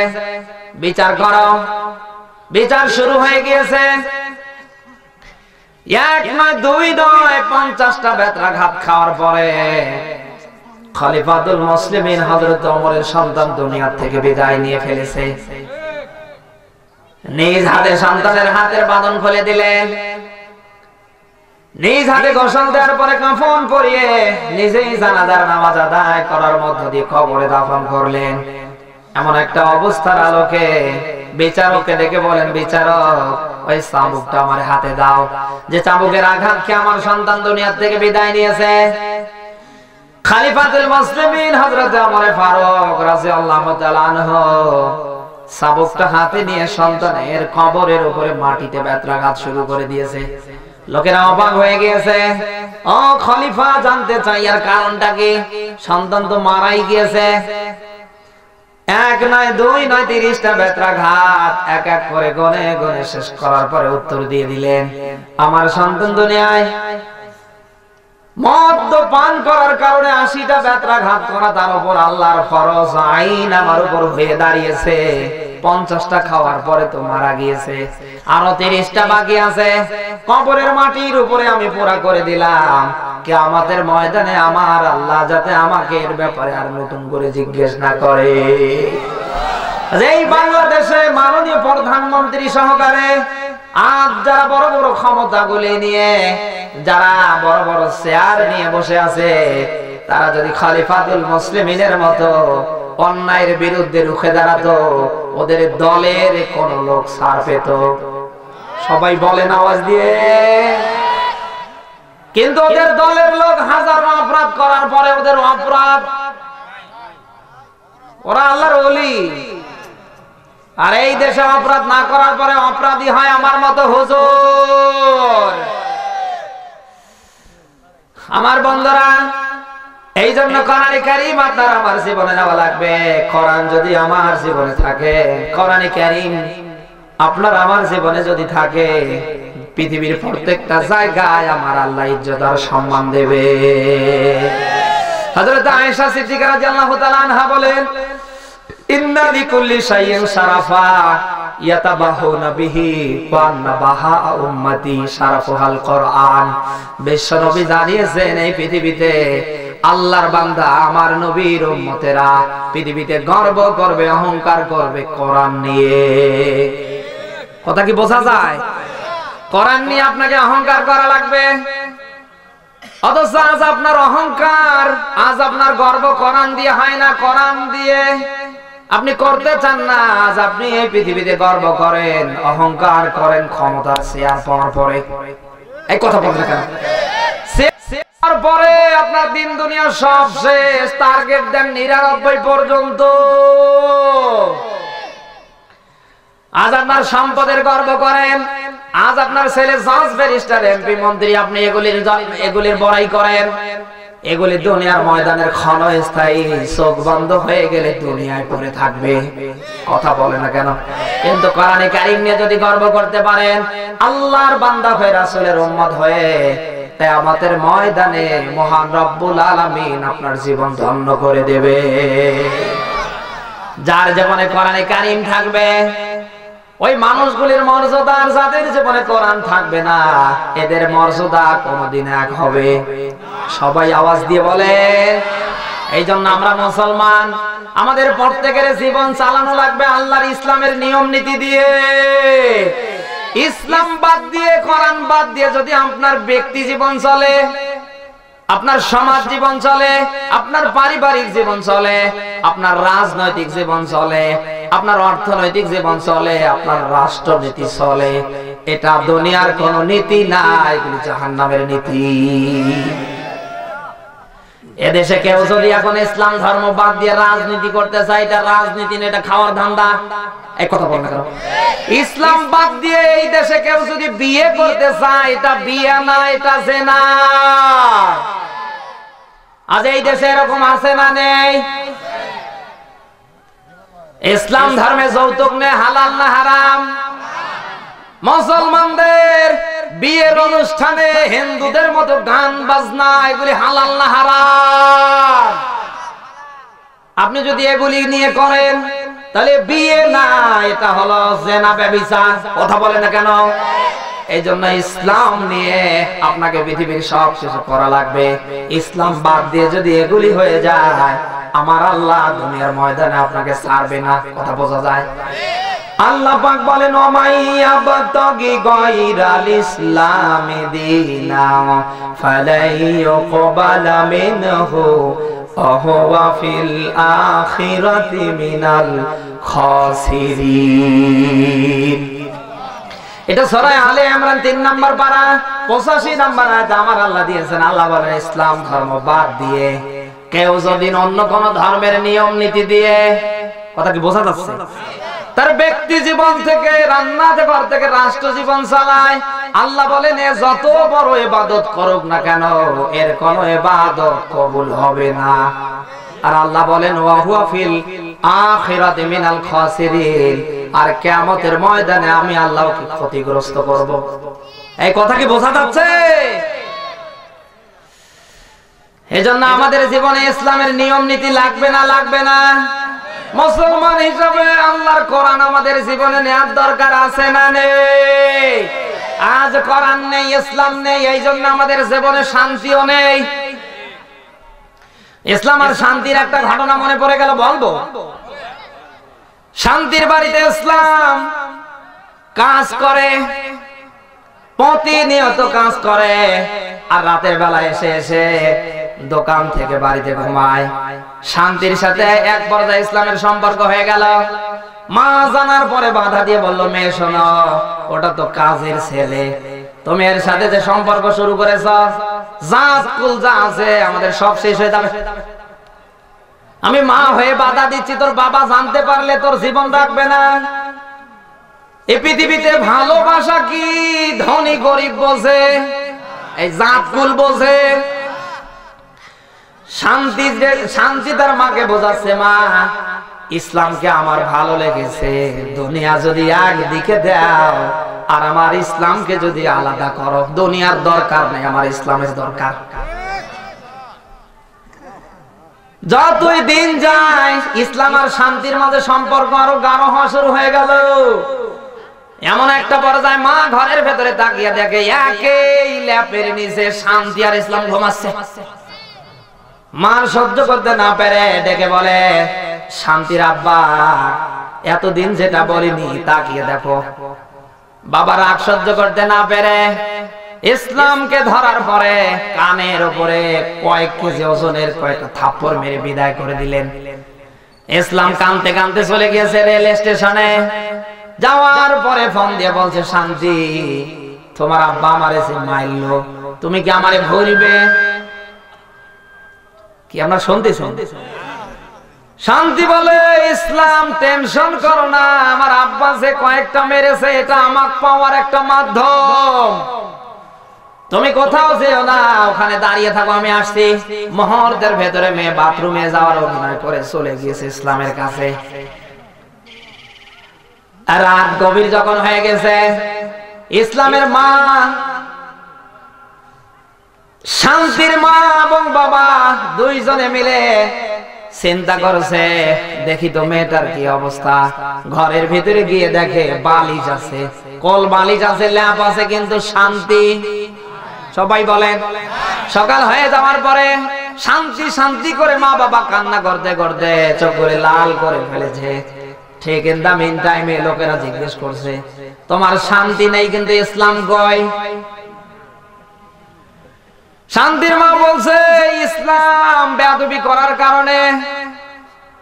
বিচার করো। বিচার শুরু হয়ে গিয়েছে। এক নয় দুই নয় 50টা বেত্রাঘাত খাওয়ার পরে খলিফাতুল মুসলিমিন হযরত ওমরের সন্তান দুনিয়া থেকে বিদায় নিয়ে ফেলেছে। নিজ হাতে সন্তানের হাতের বাঁধন খুলে দিলেন, নিজ হাতে গোসল দেওয়ার পরে কাফন পরিয়ে নিজেই জানাজার নামাজ আদায় করার মধ্য দিয়ে কবরে দাফন করলেন। এমন একটা অবস্থার আলোকে বিচারককে ডেকে বলেন, বিচারক ওই চাবুকটা আমার হাতে দাও, যে চাবুকের আঘাত খেয়ে আমার সন্তান দুনিয়া থেকে বিদায় নিয়েছে। খলিফাতুল মুসলিমিন হযরত ওমর ফারুক রাদিয়াল্লাহু তাআলা আনহু চাবুকটা হাতে নিয়ে সন্তানের কবরের উপরে মাটিতে বেত্রাঘাত শুরু করে দিয়েছে। লোকেরা অবাক হয়ে গিয়েছে। ও খলিফা, জানতে চাই এর কারণটা কি? সন্তান তো মারাই গিয়েছে। এক নয়, দুই নয়, 30টা বেত্রাঘাত এক এক করে গনে গনে শেষ করার পরে উত্তর দিয়ে দিলেন, আমার সন্তান দুনিয়ায় মদ পান করার কারণে 80টা বেত্রাঘাত করা, তার উপর আল্লাহর ফরজ আইন আমার উপর হয়ে দাঁড়িয়েছে। 50টা খাওয়ার পরে তো মারা গিয়েছে, আরো 30টা বাকি আছে। কবরের মাটির উপরে আমি পুরা করে দিলাম, কিয়ামতের ময়দানে আমার আল্লাহ যাতে আমাকে এর ব্যাপারে আর নতুন করে জিজ্ঞেস না করে। এই বাংলাদেশে মাননীয় প্রধানমন্ত্রী সহকারে আজ যারা বড় বড় ক্ষমতাগুলি নিয়ে, যারা বড় বড় চেয়ার নিয়ে বসে আছে, তারা যদি খলিফাতুল মুসলিমিনের মতো অন্যায়ের বিরুদ্ধে রুখে দাঁড়াতো, ওদের দলের কোন লোক ছাড় পেত? সবাই বলেন আওয়াজ দিয়ে। কিন্তু ওদের দলের লোক হাজার অপরাধ করার পরে ওদের অপরাধ, ওরা আল্লাহর ওলি। আর এই দেশে অপরাধ না করার পরে অপরাধী হয় আমার মতো হুজুর। আমার বন্ধুরা, এই জন্য কোরআন কারীম আপনার আমার জীবনে নেওয়া লাগবে। কোরআন যদি আমার জীবনে থাকে, কোরআন কারীম আপনার আমার জীবনে যদি থাকে, পৃথিবীর প্রত্যেকটা জায়গায় আমার আল্লাহ ইজ্জত আর সম্মান দেবে। হযরত আয়েশা সিদ্দিকা রাদিয়াল্লাহু তাআলা আনহা বলেন, ইন্না লিকুল্লি শাইইন শারাফা ইয়াতাবাহুনা বিহি ওয়া আন্না বাহা উম্মতি শারাফুল কোরআন। বিশ্বনবী জানিয়েছেন, এই পৃথিবীতে আল্লাহর বান্দা আমার নবীর উম্মতেরা পৃথিবীতে গর্ব করবে, অহংকার করবে কোরআন নিয়ে। কথা কি বোঝা যায়? কোরআন নিয়ে আপনাকে অহংকার করা লাগবে। অথচ আজ আপনার অহংকার, আজ আপনার গর্ব কোরআন দিয়ে হয় না, কোরআন দিয়ে আপনি করতে চান না। আজ আপনি এই পৃথিবীতে গর্ব করেন, অহংকার করেন ক্ষমতার চেয়ার পাওয়ার পরে। এই কথা বলতে কেন? পরে আপনার দিন দুনিয়া সব শেষ, টার্গেট দেন 99 পর্যন্ত। আজ আপনার সম্পদের গর্ব করেন, আজ আপনার ছেলে জজ, ব্যারিস্টার, এমপি, মন্ত্রী, আপনি এগুলির বড়াই করেন। এগুলি দুনিয়ার ময়দানের ক্ষণস্থায়ী, চোখ বন্ধ হয়ে গেলে দুনিয়ায় পড়ে থাকবে। কথা বলে না কেন? কিন্তু কোরআনে কারীম নিয়ে যদি গর্ব করতে পারেন, আল্লাহর বান্দা হয়ে, রাসূলের উম্মত হয়ে, কিয়ামতের ময়দানে মহান রব্বুল আলামিন আপনার জীবন ধন্য করে দেবে। যার জীবনে কোরআনে কারীম থাকবে, ওই মানুষগুলির মর্যাদা আর যাদের জীবনে কোরআন থাকবে না, এদের মর্যাদা কোনদিন এক হবে। সবাই আওয়াজ দিয়ে বলে। এই জন্য আমরা মুসলমান, আমাদের প্রত্যেকের জীবন চালানো লাগবে আল্লাহর ইসলামের নিয়ম নীতি দিয়ে। ইসলাম বাদ দিয়ে, কোরআন বাদ দিয়ে যদি আপনার ব্যক্তি জীবন চলে, আপনার সমাজ জীবন চলে, আপনার পারিবারিক জীবন চলে, আপনার রাজনৈতিক জীবন চলে, আপনার অর্থনৈতিক জীবন চলে, আপনার রাষ্ট্রনীতি চলে, এটা দুনিয়ার কোন নীতি না, এগুলি জাহান্নামের নীতি। এদেশে কেউ যদি এখন ইসলাম ধর্ম বাদ দিয়ে রাজনীতি করতে চায়, এটা রাজনীতি না, এটা খাওয়ার ধান্দা। এই কথা বল না কেন? ইসলাম বাদ দিয়ে এই দেশে কেউ যদি বিয়ে করতে চায়, এটা বিয়ে না, এটা জিনা। আজ এই দেশে এরকম আছে না নেই? ইসলাম ধর্মে যৌতুক নেই, হালাল না হারাম? মুসলমানদের বিয়ের অনুষ্ঠানে হিন্দুদের মতো গান বাজনা, এগুলি হালাল না হারাম? আপনি যদি এগুলি নিয়ে করেন, তাহলে বিয়ে না, এটা হলো জিনা, ব্যভিচার। কথা বলে না কেন? এই জন্য ইসলাম নিয়ে আপনাকে পৃথিবীর সব কিছু করা লাগবে। ইসলাম বাদ দিয়ে যদি এগুলি হয়ে যায়, আমার আল্লাহ দুনিয়ার ময়দানে আপনাকে ছাড়বে না। কথা বোঝা যায়? আল্লাহ পাক বলেন ওমাইয়াবতাগি গায়রাল ইসলামি দীনা ফালাই ইউকবালা মিনহু ওয়া হুয়া ফিল আখিরাতি মিনাল খাসিরিন। এটা সূরা আলে ইমরান 3 নম্বর পারা 85 নম্বর আয়াত আমার আল্লাহ দিয়েছেন। আল্লাহ বলেন ইসলাম ধর্ম বাদ দিয়ে কেউ যদি অন্য কোন ধর্মের নিয়ম নীতি দিয়ে, কথা কি বোঝা যাচ্ছে, তার ব্যক্তি জীবন থেকে রান্নাতে ঘর থেকে রাষ্ট্র জীবন চালায়, আল্লাহ বলেন এ যত বড় ইবাদত করুক না কেন এর কোন ইবাদত কবুল হবে না। আর আল্লাহ বলেন ওয়া হুয়া ফিল আখিরাতি মিনাল খাসিরিন, আর কিয়ামতের ময়দানে আমি আল্লাহকে ক্ষতিগ্রস্ত করব। এই কথা কি বোঝা যাচ্ছে? এজন্য আমাদের জীবনে ইসলামের নিয়ম নীতি লাগবে না লাগবে না? মুসলমান হিসেবে আল্লাহর কোরআন আমাদের জীবনে নেওয়ার দরকার আছে না নেই? আজ কোরআন নেই, ইসলাম নেই, এই জন্য আমাদের জীবনে শান্তিও নেই। ইসলাম আর শান্তির একটা ঘটনা মনে পড়ে গেল, বলবো? শান্তির বাড়িতে ইসলাম কাজ করে, প্রতিনিয়ত কাজ করে, আর রাতের বেলা এসে এসে দোকান থেকে বাড়িতে ঘুমায়। শান্তির সাথে এক পর্যায়ে ইসলামের সম্পর্ক হয়ে গেল। মা জানার পরে বাধা দিয়ে বলল, মেয়ে শোনো, ওটা তো কাজের ছেলে, তুমি এর সাথে যে সম্পর্ক শুরু করেছ, জাত কুল যা আছে আমাদের সব শেষ হয়ে যাবে। আমি মা হয়ে বাধা দিচ্ছি, তোর বাবা জানতে পারলে তোর জীবন রাখবে না। এই পৃথিবীতে ভালোবাসা কি ধনী গরিব বোঝে, এই জাত কুল বোঝে। শান্তি তার মাকে বোঝাচ্ছে, মা ইসলামকে আমার ভালো লেগেছে, দুনিয়া যদি একদিকে দাও আর আমার ইসলামকে যদি আলাদা করো, দুনিয়ার দরকার নেই, আমার ইসলামের দরকার। যতই দিন যায় ইসলাম আর শান্তির মাঝে সম্পর্ক আরো গাঢ় হওয়া শুরু হয়ে গেল। এমন একটা পর্যায়ে মা ঘরের ভেতরে তাকিয়ে দেখে একই ল্যাপের নিচে শান্তি আর ইসলাম ঘুমাচ্ছে। মা সহ্য করতে না পেরে ডেকে বলে, শান্তির আব্বা, এতদিন যেটা বলিনি তাকিয়ে দেখো। বাবা রাগ সহ্য করতে না পেরে ইসলামকে ধরার পরে কানের উপরে কয়েক কেজি ওজনের কয়েকটা থাপ্পড় মেরে বিদায় করে দিলেন। ইসলাম কাঁদতে কাঁদতে চলে গিয়েছে রেল স্টেশনে। যাওয়ার পরে ফোন দিয়ে বলছে, শান্তি, তোমার আব্বা আমারে মারলো, তুমি কি আমারে ভুলবে? কি আমরা শুনতেছেন? শান্তি বলে, ইসলাম টেনশন করো না, আমার আব্বা যে কয়েকটা মেরেছে এটা আমাকে পাওয়ার একটা মাধ্যম, তুমি কোথাও যেও না, ওখানে দাঁড়িয়ে থাকো, আমি আসছি। মুহূর্তের ভেতরে মেয়ে বাথরুমে যাওয়ার অভিনয় করে চলে গিয়েছে ইসলামের কাছে। রাত গভীর যখন হয়ে গেছে, ইসলামের মা, শান্তির মা এবং বাবা দুইজনে মিলে চিন্তা করছে, দেখি তো মেয়েটার কি অবস্থা। ঘরের ভিতরে গিয়ে দেখে বালিশ আছে, কোল বালিশ আছে, ল্যাপ আছে, কিন্তু শান্তি। সবাই বলেন। সকাল হয়ে যাওয়ার পরে শান্তি শান্তি করে মা বাবা কান্না করতে করতে চোখ করে লাল করে ফেলেছে। ঠিক ইন দা মিন টাইমে লোকেরা জিজ্ঞেস করছে, তোমার শান্তি নেই কিন্তু ইসলাম কই? শান্তির মা বলছে, ইসলাম বেয়াদবি করার কারণে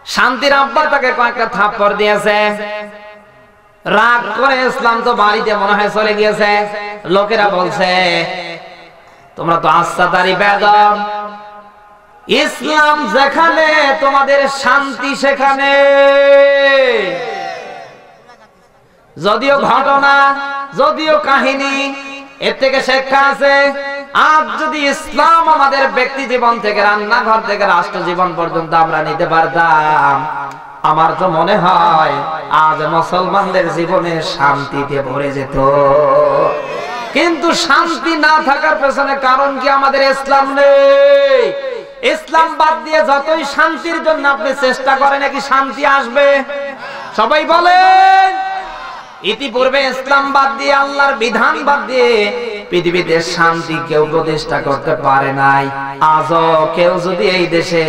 শান্তির আব্বা তাকে কয়েকটা থাপ্পড় দিয়েছে। রাগ করে ইসলাম তো বাড়িতে মনে হয় চলে গিয়েছে। লোকেরা বলছে, তোমরা তো আস্তাদারি বেয়াদব, ইসলাম যেখানে তোমাদের শান্তি সেখানে। যদিও ঘটনা, যদিও কাহিনী, এর থেকে শিক্ষা আছে। আজ যদি ইসলাম আমাদের ব্যক্তি জীবন থেকে রান্নাঘর থেকে রাষ্ট্র জীবন পর্যন্ত আমরা নিতে পারতাম, আমার তো মনে হয় আজ মুসলমানদের জীবনে শান্তিতে ভরে যেত। কিন্তু শান্তি না থাকার পেছনে কারণ কি? আমাদের ইসলাম নেই। ইসলাম বাদ দিয়ে যতই শান্তির জন্য আপনি চেষ্টা করেন, নাকি শান্তি আসবে? সবাই বলেন। ইতিপূর্বে ইসলাম বাদ দিয়ে, আল্লাহর বিধান বাদ দিয়ে পৃথিবীতে শান্তি কেউ প্রতিষ্ঠা করতে পারে নাই। আজও কেউ যদি এই দেশে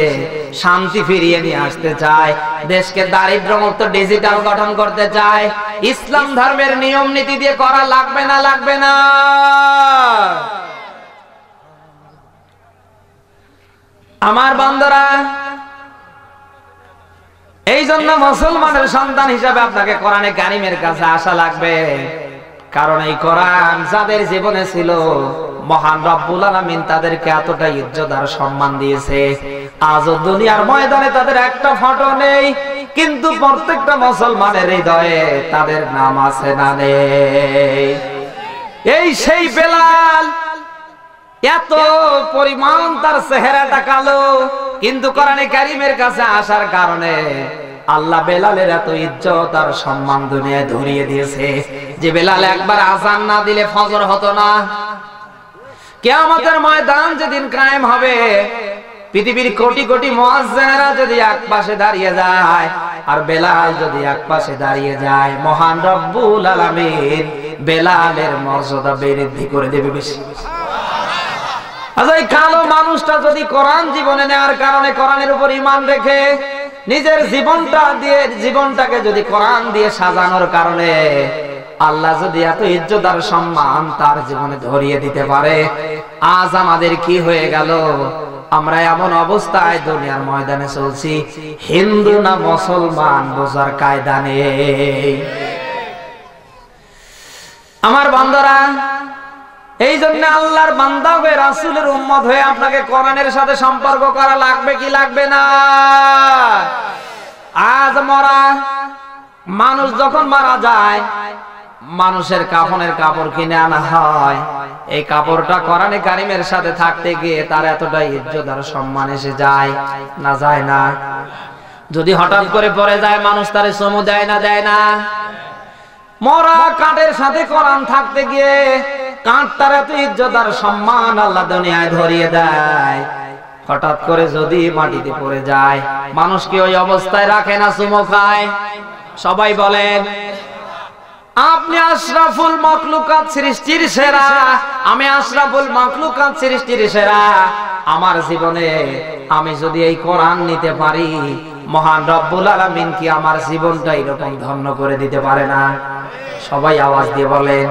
শান্তি ফিরিয়ে নিয়ে আসতে চায়, দেশকে দারিদ্র মুক্ত ডিজিটাল গঠন করতে চায়, ইসলাম ধর্মের নিয়ম নীতি দিয়ে করা লাগবে না? লাগবে না? আমার বান্দারা, এই জন্য মুসলমানের সন্তান হিসাবে আপনাকে কোরআনে কারিমের কাছে আসা লাগবে। কারণ এই কোরআন যাদের জীবনে ছিল, মহান রব্বুল আলামিন তাদেরকে এতটা ইজ্জত আর সম্মান দিয়েছে, আজও দুনিয়ার ময়দানে তাদের একটা ফটো নেই, কিন্তু প্রত্যেকটা মুসলমানের হৃদয়ে তাদের নাম আছে না নেই? এই সেই বেলাল, এত পরিমাণ তার চেহারাটা কালো, কিন্তু কোরআনে কারিমের কাছে আসার কারণে আল্লাহ বেলালের এত ইজ্জত আর সম্মান দুনিয়ায় ধরিয়ে দিয়েছে যে বেলাল একবার আযান না দিলে ফজর হতো না। কিয়ামতের ময়দান যেদিন কায়েম হবে, পৃথিবীর কোটি কোটি মুয়াজ্জিনেরা যদি এক পাশে দাঁড়িয়ে যায় আর বেলাল যদি এক পাশে দাঁড়িয়ে যায়, মহান রব্বুল আলামিন বেলালের মর্যাদা বৃদ্ধি করে দেবে বেশি। এই কালো মানুষটা যদি কোরআন জীবনে নেওয়ার কারণে, কোরআনের উপর ঈমান রেখে নিজের জীবনটাকে যদি কোরআন দিয়ে সাজানোর কারণে আল্লাহ যদি এত ইজ্জত আর সম্মান তার জীবনে ধরিয়ে দিতে পারে, আজ আমাদের কি হয়ে গেল? আমরা এমন অবস্থায় দুনিয়ার ময়দানে চলছি, হিন্দু না মুসলমান বোঝার কায়দা নেই। আমার বান্দারা, এই জন্য আল্লাহর বান্দা হয়ে, রাসূলের উম্মত হয়ে আপনাকে কোরআনের সাথে সম্পর্ক করা লাগবে কি লাগবে না? আজ মরা মানুষ যখন মারা যায়, মানুষের কাফনের কাপড় কিনে আনা হয়, এই কাপড়টা কোরআনে কারিমের সাথে থাকতে গিয়ে তার এতটা ইজ্জত আর সম্মান এসে যায় না? যায় না? যদি হঠাৎ করে পড়ে যায়, মানুষ তারে চুমু দেয় না? দেয় না? মরা কাঠের সাথে কোরআন থাকতে গিয়ে কাঠটার এত ইজ্জত আর সম্মান আল্লাহ দুনিয়ায় ধরিয়ে দেয়। হঠাৎ করে যদি মাটিতে পড়ে যায়, মানুষ কি ওই অবস্থায় রাখে না? চুমু খায়? সবাই বলেন, আপনি আশরাফুল মাখলুকাত, সৃষ্টির সেরা, আমি আশরাফুল মাখলুকাত, সৃষ্টির সেরা। আমার জীবনে আমি যদি এই কোরআন নিতে পারি, মহান রব্বুল আলামিন কি আমার জীবনটা এরকম ধন্য করে দিতে পারে না? সবাই আওয়াজ দিয়ে বলেন।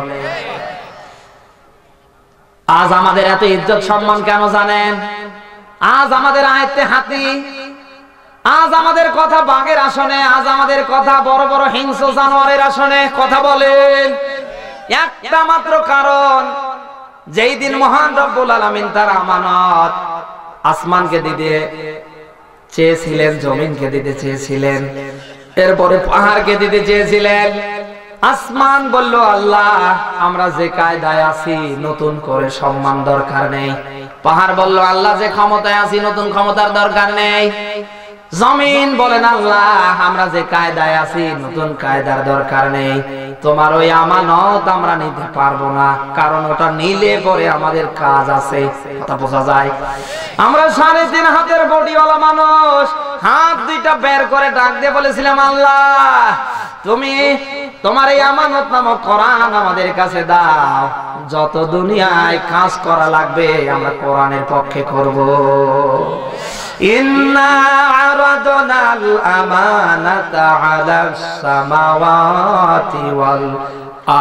আজ আমাদের এত ইজ্জত সম্মান কেন জানেন? আজ আমাদের আয়ত্তে হাতি, আজ আমাদের কথা বাঘের আসনে, আজ আমাদের কথা বড় বড় হিংস্র জানোয়ারের আসনে কথা বলেন। একটা মাত্র কারণ, যেই দিন মহান রব্বুল আলামিন তার আমানত আসমানকে দিতে চেয়েছিলেন, জমিনকে দিতে চেয়েছিলেন, এরপরে পাহাড়কে দিতে চেয়েছিলেন, আসমান বলল, আল্লাহ আমরা যে কায়দায় আছি নতুন করে সম্মান দরকার নেই। পাহাড় বলল, আল্লাহ যে ক্ষমতায় আছি নতুন ক্ষমতার দরকার নেই। জমিন বলেন, আল্লাহ আমরা যে কায়দায় আছি নতুন কায়দার দরকার নেই। তোমার ওই আমানত আমরা নিতে পারবো না, কারণ ওটা নিলে পরে আমাদের কাজ আছে। কথা বোঝা যায়? আমরা 3.5 হাতের বডিওয়ালা মানুষ, হাত দুইটা বের করে ডাক দিয়ে বলেছিলাম, আল্লাহ তুমি তোমার এই আমানত নামক কোরআন আমাদের কাছে দাও, যত দুনিয়ায় কাজ করা লাগবে আমরা কোরআনের পক্ষে করব। ইন্না আরাদনাল আমানাতা আলাস সামাওয়াতি ওয়াল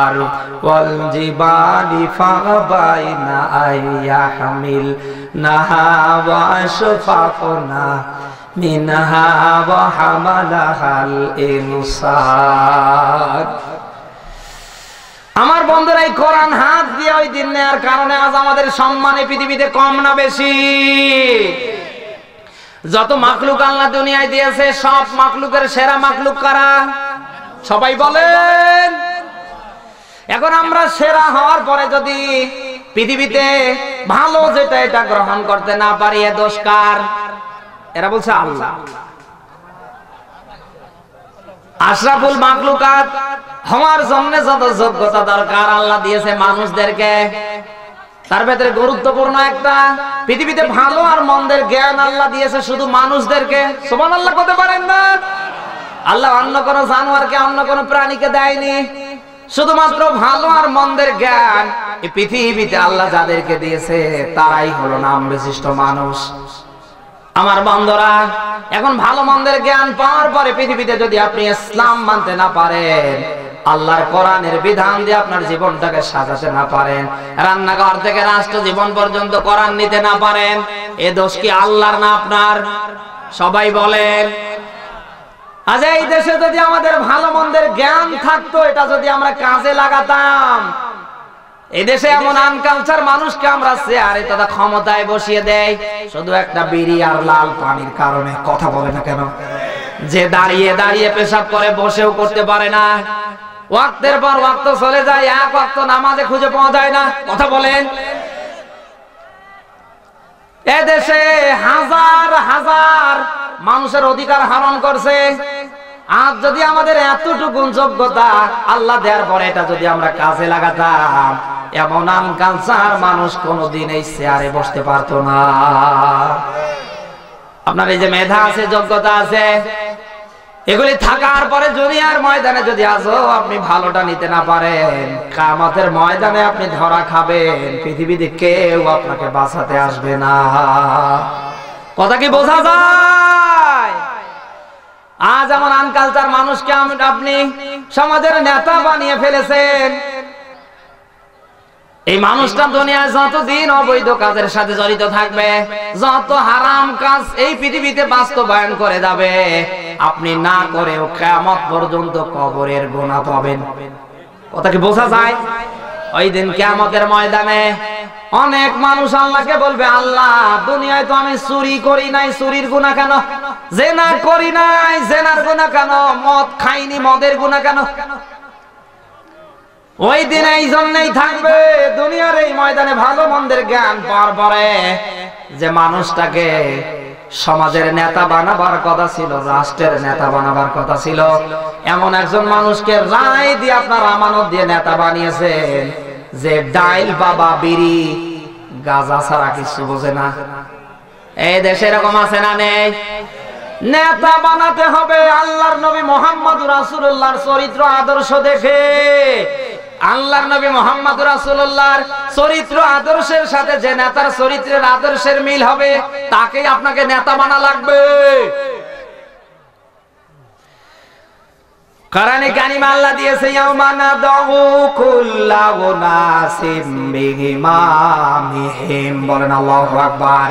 আরদ ওয়াল জিবালি ফাবাইনা আইয়াহমিল নাহা ওয়া আশফাকনা মিনহা ওয়া হামালাহাল ইনসান। আমার বন্ধুরা, এই কোরআন হাত দিয়ে ওই দিন নেওয়ার কারণে আজ আমাদের সম্মানে পৃথিবীতে কম না বেশি? যত মাখলুক আল্লাহ দুনিয়ায় দিয়েছে, সব মাখলুকের সেরা মাখলুক কারা? সবাই বলেন। এখন আমরা সেরা হওয়ার পরে যদি পৃথিবীতে ভালো যেটা এটা গ্রহণ করতে না পারি, এ দোষ কার? এরা বলছে আল্লাহ। আশরাফুল মাখলুকাত হওয়ার জন্য যত যোগ্যতা দরকার আল্লাহ দিয়েছে মানুষদেরকে, তার ভেতরে গুরুত্বপূর্ণ একটা, পৃথিবীতে ভালো আর মন্দের জ্ঞান আল্লাহ দিয়েছে শুধু মানুষদেরকে। সুবহানাল্লাহ করতে পারেন না? আল্লাহ অন্য কোন জানোয়ারকে, অন্য কোন প্রাণীকে দেয়নি। শুধুমাত্র ভালো আর মন্দের জ্ঞান এই পৃথিবীতে আল্লাহ যাদেরকে দিয়েছে তারাই হলো নাম বিশিষ্ট মানুষ। আমার বন্ধুরা, এখন ভালো মন্দের জ্ঞান পাওয়ার পরে পৃথিবীতে যদি আপনি ইসলাম মানতে না পারেন, আল্লাহর কোরআনের বিধান দিয়ে আপনার জীবনটাকে সাজাতে না পারেন, রান্নাঘর থেকে রাষ্ট্র জীবন পর্যন্ত কোরআন নিতে না পারেন, এ দোষ কি আল্লাহর না আপনার? সবাই বলেন। আজ এই দেশে যদি আমাদের ভালো মন্দের জ্ঞান থাকতো, এটা যদি আমরা কাজে লাগাতাম, এই দেশে এমন আনকালচার মানুষকে আমরা চেয়ারে তথা ক্ষমতায় বসিয়ে দেয় শুধু একটা বিড়ি আর লাল পানির কারণে। কথা বলে না কেন? যে দাঁড়িয়ে দাঁড়িয়ে পেশাব করে বসেও করতে পারে না, ওয়াক্তের পর ওয়াক্ত চলে যায়, এক ওয়াক্ত নামাজে খুঁজে পাওয়া যায় না। কথা বলেন। এদেশে হাজার হাজার মানুষের অধিকার হরণ করছে। আজ যদি আমাদের এতটুকু যোগ্যতা আল্লাহ দেওয়ার পরে এটা যদি আমরা কাজে লাগাতাম, এমন আনকালচার মানুষ কোনোদিন এই চেয়ারে বসতে পারতো না। আপনার এই যে মেধা আছে, যোগ্যতা আছে, এগুলি থাকার পরে দুনিয়ার ময়দানে যদি আজও আপনি ভালোটা নিতে না পারেন, কিয়ামতের ময়দানে আপনি ধরা খাবেন, পৃথিবীতে কেউ আপনাকে বাঁচাতে আসবে না। কথা কি বোঝা যায়? আজ এমন আনকালচার মানুষকে আপনি সমাজের নেতা বানিয়ে ফেলেছেন। এই মানুষটা দুনিয়ায় যতদিন অবৈধ কাজের সাথে জড়িত থাকবে, যত হারাম কাজ এই পৃথিবীতে বাস্তবায়ন করে যাবে, আপনি না করেও কিয়ামত পর্যন্ত কবরের গুনাহ পাবেন। কথা কি বোঝা যায়? ওই দিন কিয়ামতের ময়দানে অনেক মানুষ আল্লাহকে বলবে, আল্লাহ দুনিয়ায় তো আমি চুরি করি নাই, চুরির গুনাহ কেন? জেনা করি নাই, জেনার গুনাহ কেন? মদ খাইনি, মদের গুনাহ কেন? ওই দিন এই জন্যই থাকবে দুনিয়ার এই ময়দানে ভালো মন্দের জ্ঞান পাওয়ার পরে যে মানুষটাকে সমাজের নেতা বানাবার কথা ছিল, রাষ্ট্রের নেতা বানাবার কথা ছিল, এমন একজন মানুষকে রায় দিয়ে আপনার আমানত দিয়ে নেতা বানিয়েছেন যে ডাইল বাবা বিড়ি গাঁজা ছাড়া কিছু বোঝে না। এই দেশে এরকম আছে না নেই? নেতা বানাতে হবে আল্লাহর নবী মুহাম্মদ রাসূলুল্লাহর চরিত্র আদর্শ দেখে। আল্লাহর নবী মুহাম্মদ রাসূলুল্লাহর চরিত্র আদর্শের সাথে যে নেতার চরিত্রের আদর্শের মিল হবে, তাকেই আপনাকে নেতা বানা লাগবে। কোরআনে কারিমে আল্লাহ দিয়েছে, ইয়াউমা নাদউ কুল্লাহু নাসিম বিইমামিহিম। বলেন আল্লাহু আকবার।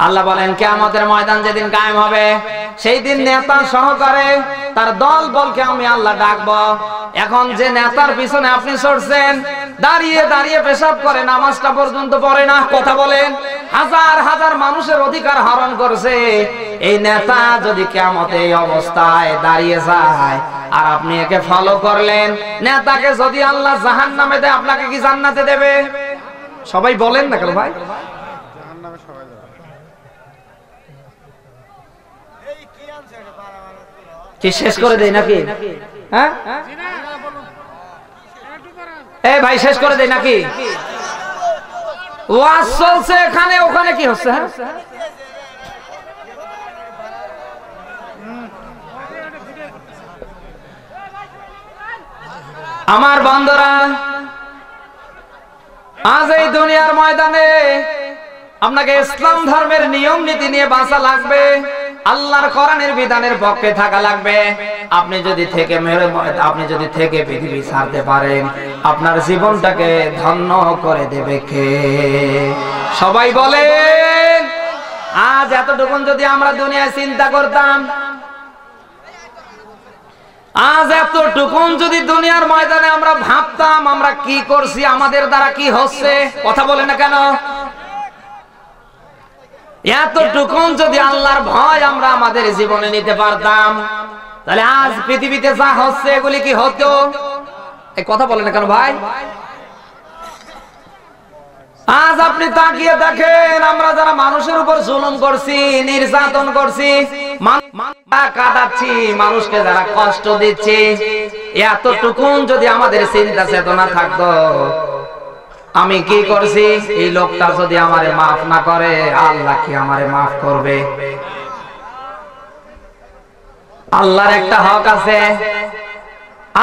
আল্লাহ বলেন কিয়ামতের ময়দান যেদিন কায়েম হবে, সেই দিন নেতা সহকারে তার দল বলকে আমি আল্লাহ ডাকবো। এখন যে নেতার পিছনে আপনি চড়ছেন, দাঁড়িয়ে দাঁড়িয়ে পেশাব করে, নামাজটা পর্যন্ত পড়ে না। কথা বলেন। হাজার হাজার মানুষের অধিকার হরণ করছে। এই নেতা যদি কিয়ামতে এই অবস্থায় দাঁড়িয়ে যায় আর আপনি একে ফলো করলেন, নেতাকে যদি আল্লাহ জাহান্নামে দেয়, আপনাকে কি জান্নাতে দেবে? সবাই বলেন না কেন ভাই? কি শেষ করে দেই নাকি? হ্যাঁ এই ভাই শেষ করে দেই নাকি? ওয়াজ চলছে এখানে, ওখানে কি হচ্ছে? আমার বন্ধুরা, আজ এই দুনিয়ার ময়দানে আপনাকে ইসলাম ধর্মের নিয়ম নীতি নিয়ে বাঁচা লাগবে, আল্লাহর কোরআনের বিধানের পক্ষে থাকা লাগবে। আপনি যদি থেকে পৃথিবী ছাড়তে পারেন, আপনার জীবনটাকে ধন্য করে দেবে কে? সবাই বলেন। আজ এতটুকুন যদি আমরা দুনিয়ায় চিন্তা করতাম, আজ এতটুকুন যদি দুনিয়ার ময়দানে আমরা ভাবতাম আমরা কি করছি, আমাদের দ্বারা কি হচ্ছে, কথা বলে না কেন? এতটুকুন যদি আল্লাহর ভয় আমরা আমাদের জীবনে নিতে পারতাম, তাহলে আজ পৃথিবীতে যা হচ্ছে এগুলি কি হতো? এই কথা বলে না কেন ভাই? আজ আপনি তাকিয়ে দেখেন, আমরা যারা মানুষের উপর জুলুম করছি, নির্যাতন করছি, কাটাচ্ছি, মানুষকে যারা কষ্ট দিচ্ছি, এতটুকুন যদি আমাদের চিন্তা চেতনা থাকতো, আমি কি করছি, এই লোকটা যদি আমারে মাফ না করে, আল্লাহ কি আমারে মাফ করবে? আল্লাহর একটা হক আছে,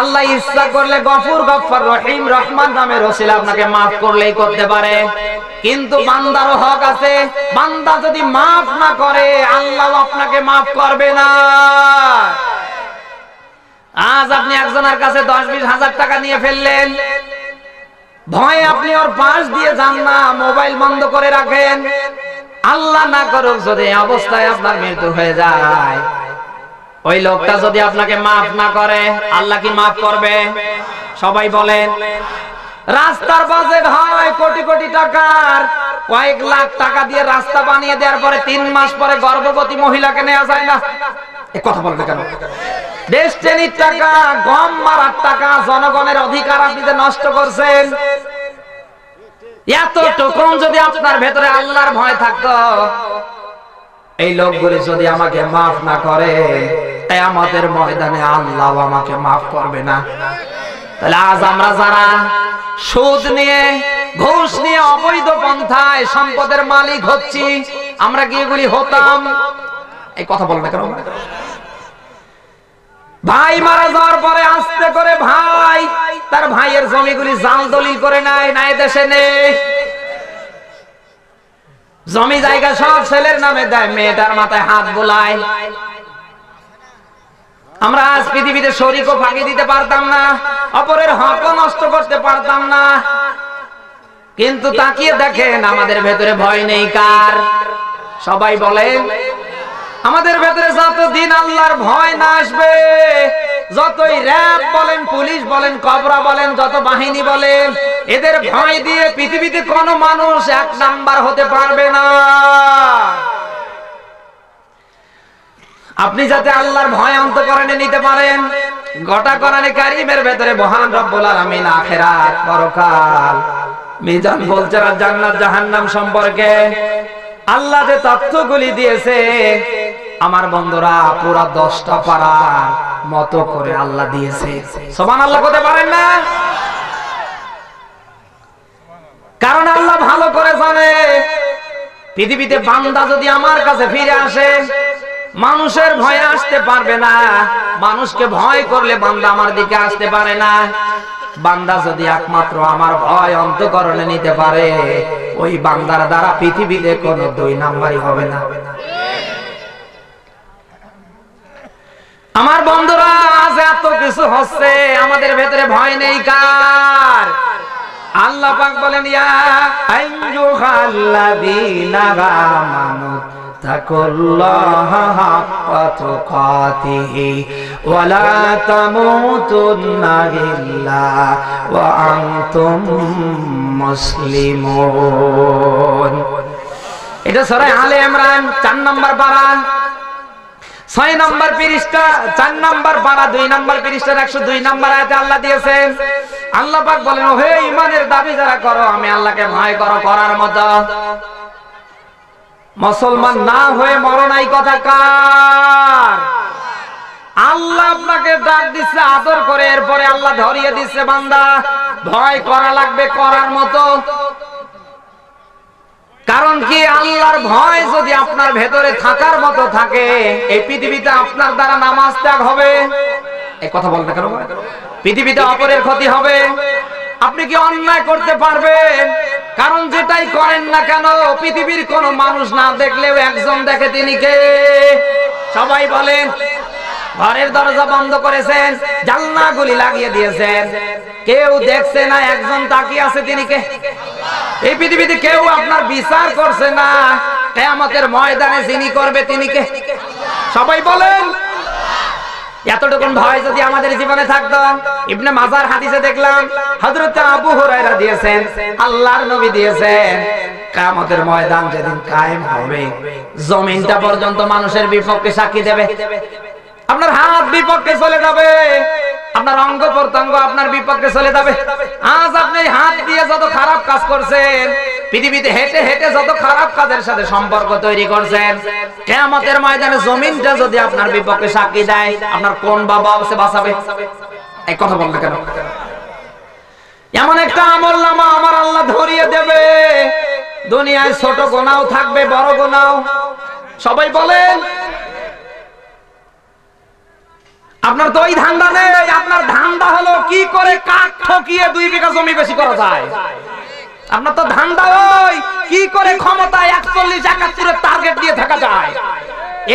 আল্লাহ ইচ্ছা করলে গফুর, গফফার, রহিম, রহমান নামের ওসিলা আপনাকে মাফ করলেই করতে পারে। কিন্তু বান্দারও হক আছে, বান্দা যদি মাফ না করে আল্লাহ আপনাকে মাফ করবে না। আজ আপনি একজনের কাছে 10-20 হাজার টাকা নিয়ে ফেললেন, ভয়ে আপনি ওর পাশ দিয়ে যান না, মোবাইল বন্ধ করে রাখেন। আল্লাহ না করুক যদি অবস্থায় আপনার মৃত্যু হয়ে যায়, ওই লোকটা যদি আপনাকে মাফ না করে আল্লাহ কি মাফ করবে? সবাই বলেন। রাস্তার বাজেট হয় কোটি কোটি টাকার, কয়েক লাখ টাকা দিয়ে রাস্তা বানিয়ে দেওয়ার পরে 3 মাস পরে গর্ভবতী মহিলাকে নেওয়া যায় না। এই কথা বলবে কেন? ডেস্টিনির টাকা, গম মারার টাকা, জনগণের অধিকার আপনি যে নষ্ট করছেন। এতটুকু যদি আপনার ভেতরে আল্লাহর ভয় থাকতো, এই লোকগুলি যদি আমাকে মাফ না করে কিয়ামতের ময়দানে আল্লাহ আমাকে মাফ করবে না। তাহলে আজ আমরা যারা সুদ নিয়ে, ঘুষ নিয়ে, অবৈধ পন্থায় সম্পদের মালিক হচ্ছি, আমরা কি এগুলি হতাম? এই কথা বলবে কেন? ভাই মারা যাওয়ার পরে আস্তে করে ভাই তার ভাইয়ের জমিগুলি জাল দলিল করে নেয়, না এদেশে নেই। জমি জায়গা সব ছেলের নামে দেয়, মেয়েটার মাথায় হাত বোলায়। আমরা আজ পৃথিবীতে শরীকও ফাঁকি দিতে পারতাম না, অপরের হকও নষ্ট করতে পারতাম না। কিন্তু তাকিয়ে দেখেন আমাদের ভেতরে ভয় নেই কার? সবাই বলেন। আমাদের ভেতরে যতদিন আল্লাহর ভয় না আসবে, যতই র‍্যাব বলেন, পুলিশ বলেন, কবরা বলেন, যত বাহিনী বলেন, এদের ভয় দিয়ে পৃথিবীতে কোনো মানুষ 1 নাম্বার হতে পারবে না। আপনি যাতে আল্লাহর ভয় অন্তঃকরণে নিতে পারেন, গোটা কোরআনে কারীমের ভেতরে মহান রব্বুল আলামিন আখিরাত, পরকাল, মিজান বলছে, আর জান্নাত জাহান্নাম সম্পর্কে আল্লাহ যে তথ্যগুলি দিয়েছে, আমার বন্ধুরা পুরা 10টা পারার মতো করে আল্লাহ দিয়েছে। সুবহানাল্লাহ করতে পারেন না? কারণ আল্লাহ ভালো করে জানে পৃথিবীতে বান্দা যদি আমার কাছে ফিরে আসে, মানুষের ভয়ে আসতে পারবে না। মানুষকে ভয় করলে বান্দা আমার দিকে আসতে পারে না। বান্দা যদি একমাত্র আমার ভয় অন্তঃকরণে নিতে পারে, ওই বান্দার দ্বারা পৃথিবীতে কোনো 2 নাম্বারই হবে না। আমার বন্ধুরা, আজ এত কিছু হচ্ছে, আমাদের ভেতরে ভয় নেই কার? আল্লাহ পাক বলেন, ইয়া আইয়ুহাল্লাযীনা আমানু তাকুল্লাহা হাক্কা তুকাতিহি ওয়া লা তামুতুন্না ইল্লা ওয়া আনতুম মুসলিমুন। এটা সূরা আলে ইমরান 4 নম্বর পারা, 6 নম্বর পৃষ্ঠা, 4 নম্বর পারা, 2 নম্বর পৃষ্ঠার 102 নম্বর আয়াতে আল্লাহ দিয়েছেন। আল্লাহ পাক বলেন, হে ঈমানের দাবি যারা করো, আমি আল্লাহকে ভয় করো করার মতো। মুসলমান না হয়ে মরো নাই কথা কার? আল্লাহ আপনাকে ডাক দিচ্ছে আদর করে, এরপরে আল্লাহ ধরিয়ে দিচ্ছে, বান্দা ভয় করা লাগবে করার মতো। কারণ কি, আল্লাহর ভয় যদি আপনার ভেতরে থাকার মতো থাকে, এই পৃথিবীতে আপনার দ্বারা নামাজ ত্যাগ হবে। এই কথা বলতে কেন? পৃথিবীতে অপরের ক্ষতি হবে। আপনি কি অন্যায় করতে পারবেন? কারণ যেটাই করেন না কেন, পৃথিবীর কোন মানুষ না দেখলেও একজন দেখে, তিনি কে? সবাই বলেন। ঘরের দরজা বন্ধ করেছেন, জানলাগুলি লাগিয়ে দিয়েছেন, কেউ দেখছে না, একজন তাকিয়ে আছে, তিনি কে? এই পৃথিবীতে কেউ আপনার বিচার করছে না, কিয়ামতের ময়দানে যিনি করবে তিনি কে? সবাই বলেন। এতটুকুন ভয় যদি আমাদের জীবনে থাকতো, ইবনে মাজার হাদিসে দেখলাম হযরত আবু হুরায়রা দিয়েছেন, আল্লাহর নবী দিয়েছেন, কিয়ামতের ময়দান যেদিন কায়েম হবে, জমিনটা পর্যন্ত মানুষের বিপক্ষে সাক্ষী দেবে। আপনার হাত বিপক্ষে চলে যাবে, আপনার অঙ্গ প্রত্যঙ্গ আপনার বিপক্ষে চলে যাবে। আজ আপনি হাত দিয়ে যত খারাপ কাজ করছেন, পৃথিবীতে হেঁটে হেঁটে যত খারাপ কাজের সাথে সম্পর্ক তৈরি করছেন, কিয়ামতের ময়দানে জমিনটা যদি আপনার বিপক্ষে সাক্ষী দেয়, আপনার কোন বাবা আছে বাঁচাবে? এই কথা বলতে কেন? এমন একটা আমলনামা আমার আল্লাহ ধরিয়ে দেবে, দুনিয়ায় ছোট গুনাহ থাকবে, বড় গুনাহ। সবাই বলেন। আপনার তো ওই ধান্দা নেই, আপনার ধান্দা হলো কি করে কাক ঠকিয়ে 2 বিঘা জমি বেশি করা যায়। আপনার তো ধান্দা ওই কি করে ক্ষমতায় 41 71 টার্গেট দিয়ে থাকা যায়।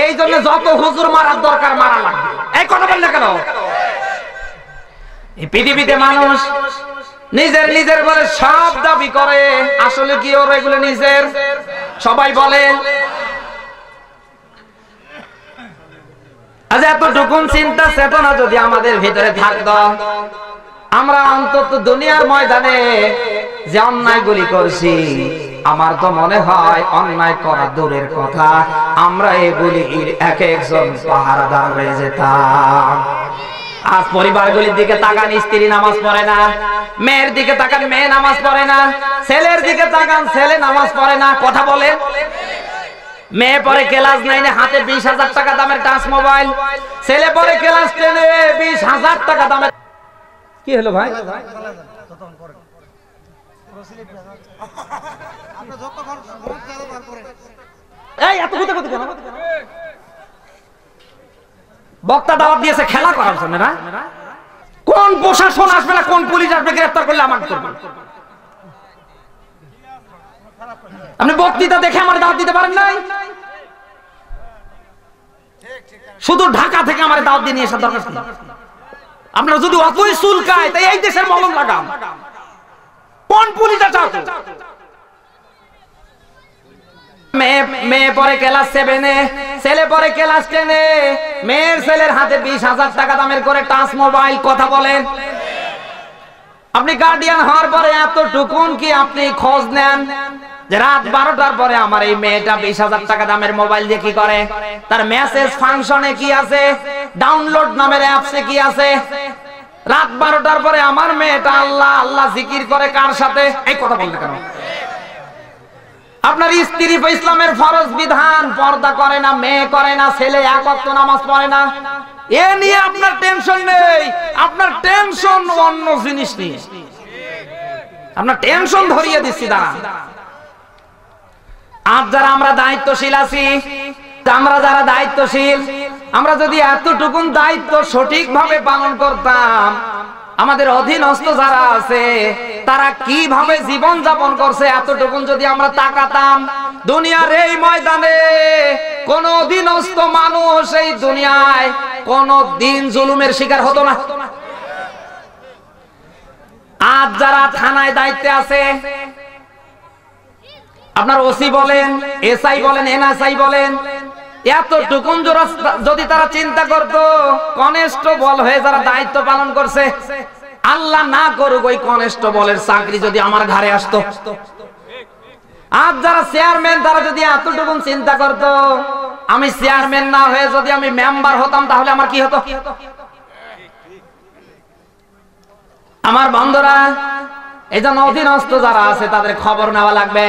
এই জন্য যত হুজুর মারার দরকার মারা লাগবে। এই কথা বললে কেন? এই পৃথিবীতে মানুষ নিজের নিজের বলে সব দাবি করে, আসলে কি ওর এগুলো নিজের? সবাই বলে আজ এতটুকুন চিন্তা চেতনা যদি আমাদের ভিতরে থাকতো, আমরা অন্তত দুনিয়ার ময়দানে যে অন্যায়গুলি করছি, আমার তো মনে হয় অন্যায় করা দূরের কথা, আমরা এগুলির এক একজন পাহারাদার হয়ে যেতাম। আজ পরিবারগুলির দিকে তাকান, স্ত্রী নামাজ পড়ে না, মেয়ের দিকে তাকান, মেয়ে নামাজ পড়ে না, ছেলের দিকে তাকান, ছেলে নামাজ পড়ে না। কথা বলে মেয়ে পরে ক্লাস 9 হাতে 20,000 টাকা দামের টাচ মোবাইল, ছেলে পরে ক্লাস 10 20,000 টাকা দামের। কি হলো ভাই? এই এত কথা কথা কেন? বক্তা দাওয়াত দিয়েছে খেলা করার জন্য না? কোন প্রশাসন আসবে না, কোন পুলিশ আসবে গ্রেফতার করলে আমাকে করবে? আপনি বক্তৃতা দেখে আমার দাওয়াত দিতে পারেন নাই? শুধু ঢাকা থেকে আমার দাওয়াত দিয়ে নিয়ে আসার দরকার ছিল। আপনারা যদি অতই চুলকায় তাই এই দেশের মলম লাগাম। কোন পুলিশ আছে? মেয়ে পরে ক্লাস 7 ছেলে পরে ক্লাস 10 মেয়ের ছেলের হাতে 20,000 টাকা দামের করে টাচ মোবাইল। কথা বলেন, আপনি গার্ডিয়ান হওয়ার পরে এতটুকুন কি আপনি খোঁজ নেন যে রাত 12টার পরে আমার এই মেয়েটা 20,000 টাকা দামের মোবাইল দিয়ে কি করে? তার মেসেজ ফাংশনে কি আছে, ডাউনলোড নামের অ্যাপসে কি আছে? রাত 12টার পরে আমার মেয়েটা আল্লাহ আল্লাহ জিকির করে কার সাথে? এই কথা বলতে কেন? আপনার স্ত্রী ইসলামের ফরজ বিধান পর্দা করে না, মেয়ে করে না, ছেলে এক ওয়াক্ত নামাজ পড়ে না, এ নিয়ে আপনার টেনশন নেই। আপনার টেনশন অন্য জিনিস নিয়ে। আপনার টেনশন ধরিয়ে দিচ্ছি দাঁড়া। আজ যারা আমরা দায়িত্বশীল আছি, আমরা যারা দায়িত্বশীল, আমরা যদি এতটুকুন দায়িত্ব সঠিকভাবে পালন করতাম, আমাদের অধীনস্থ যারা আছে তারা কিভাবে জীবন যাপন করছে এতটুকুন যদি আমরা তাকাতাম, দুনিয়ার এই ময়দানে কোন অধীনস্থ মানুষ এই দুনিয়ায় কোন দিন জুলুমের শিকার হতো না। আজ যারা থানায় দায়িত্বে আছে, আপনার ওসি বলেন, এসআই বলেন, এনএসআই বলেন, এতটুকুন যদি তারা চিন্তা করত, কনস্টেবল হয়ে যারা দায়িত্ব পালন করছে, আল্লাহ না করুক ওই কনস্টেবলের চাকরি যদি আমার ঘরে আসতো। আজ যারা চেয়ারম্যান তারা যদি এতটুকুন চিন্তা করত, আমি চেয়ারম্যান না হয়ে যদি আমি মেম্বার হতাম তাহলে আমার কি হতো? আমার বন্ধুরা, এই জন্য অধীনস্থ যারা আছে তাদের খবর নেওয়া লাগবে।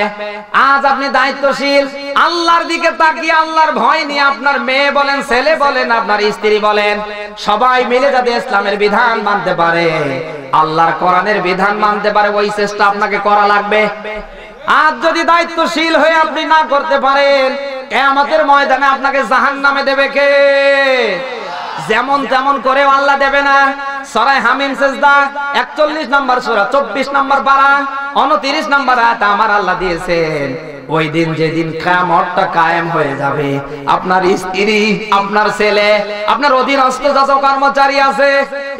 আজ আপনি দায়িত্বশীল, আল্লাহর দিকে তাকিয়ে আল্লাহর ভয় নিয়ে আপনার মেয়ে বলেন, ছেলে বলেন, আপনার স্ত্রী বলেন, সবাই মিলে যাতে ইসলামের বিধান মানতে পারে, আল্লাহর কোরআনের বিধান মানতে পারে, ওই চেষ্টা আপনাকে করা লাগবে। আজ যদি দায়িত্বশীল হয়ে আপনি না করতে পারেন, কিয়ামতের ময়দানে আপনাকে জাহান্নামে দেবে কে? যেমন তেমন করে আল্লাহ দেবে না। সূরা হামিম সিজদা 41 নম্বর সূরা 24 নম্বর পারা 29 নম্বর আয়াত আমার আল্লাহ দিয়েছেন, ওই দিন যেদিন কিয়ামতটা কায়েম হয়ে যাবে, আপনার স্ত্রী, আপনার ছেলে, আপনার অধীনস্থ যত কর্মচারী আছে,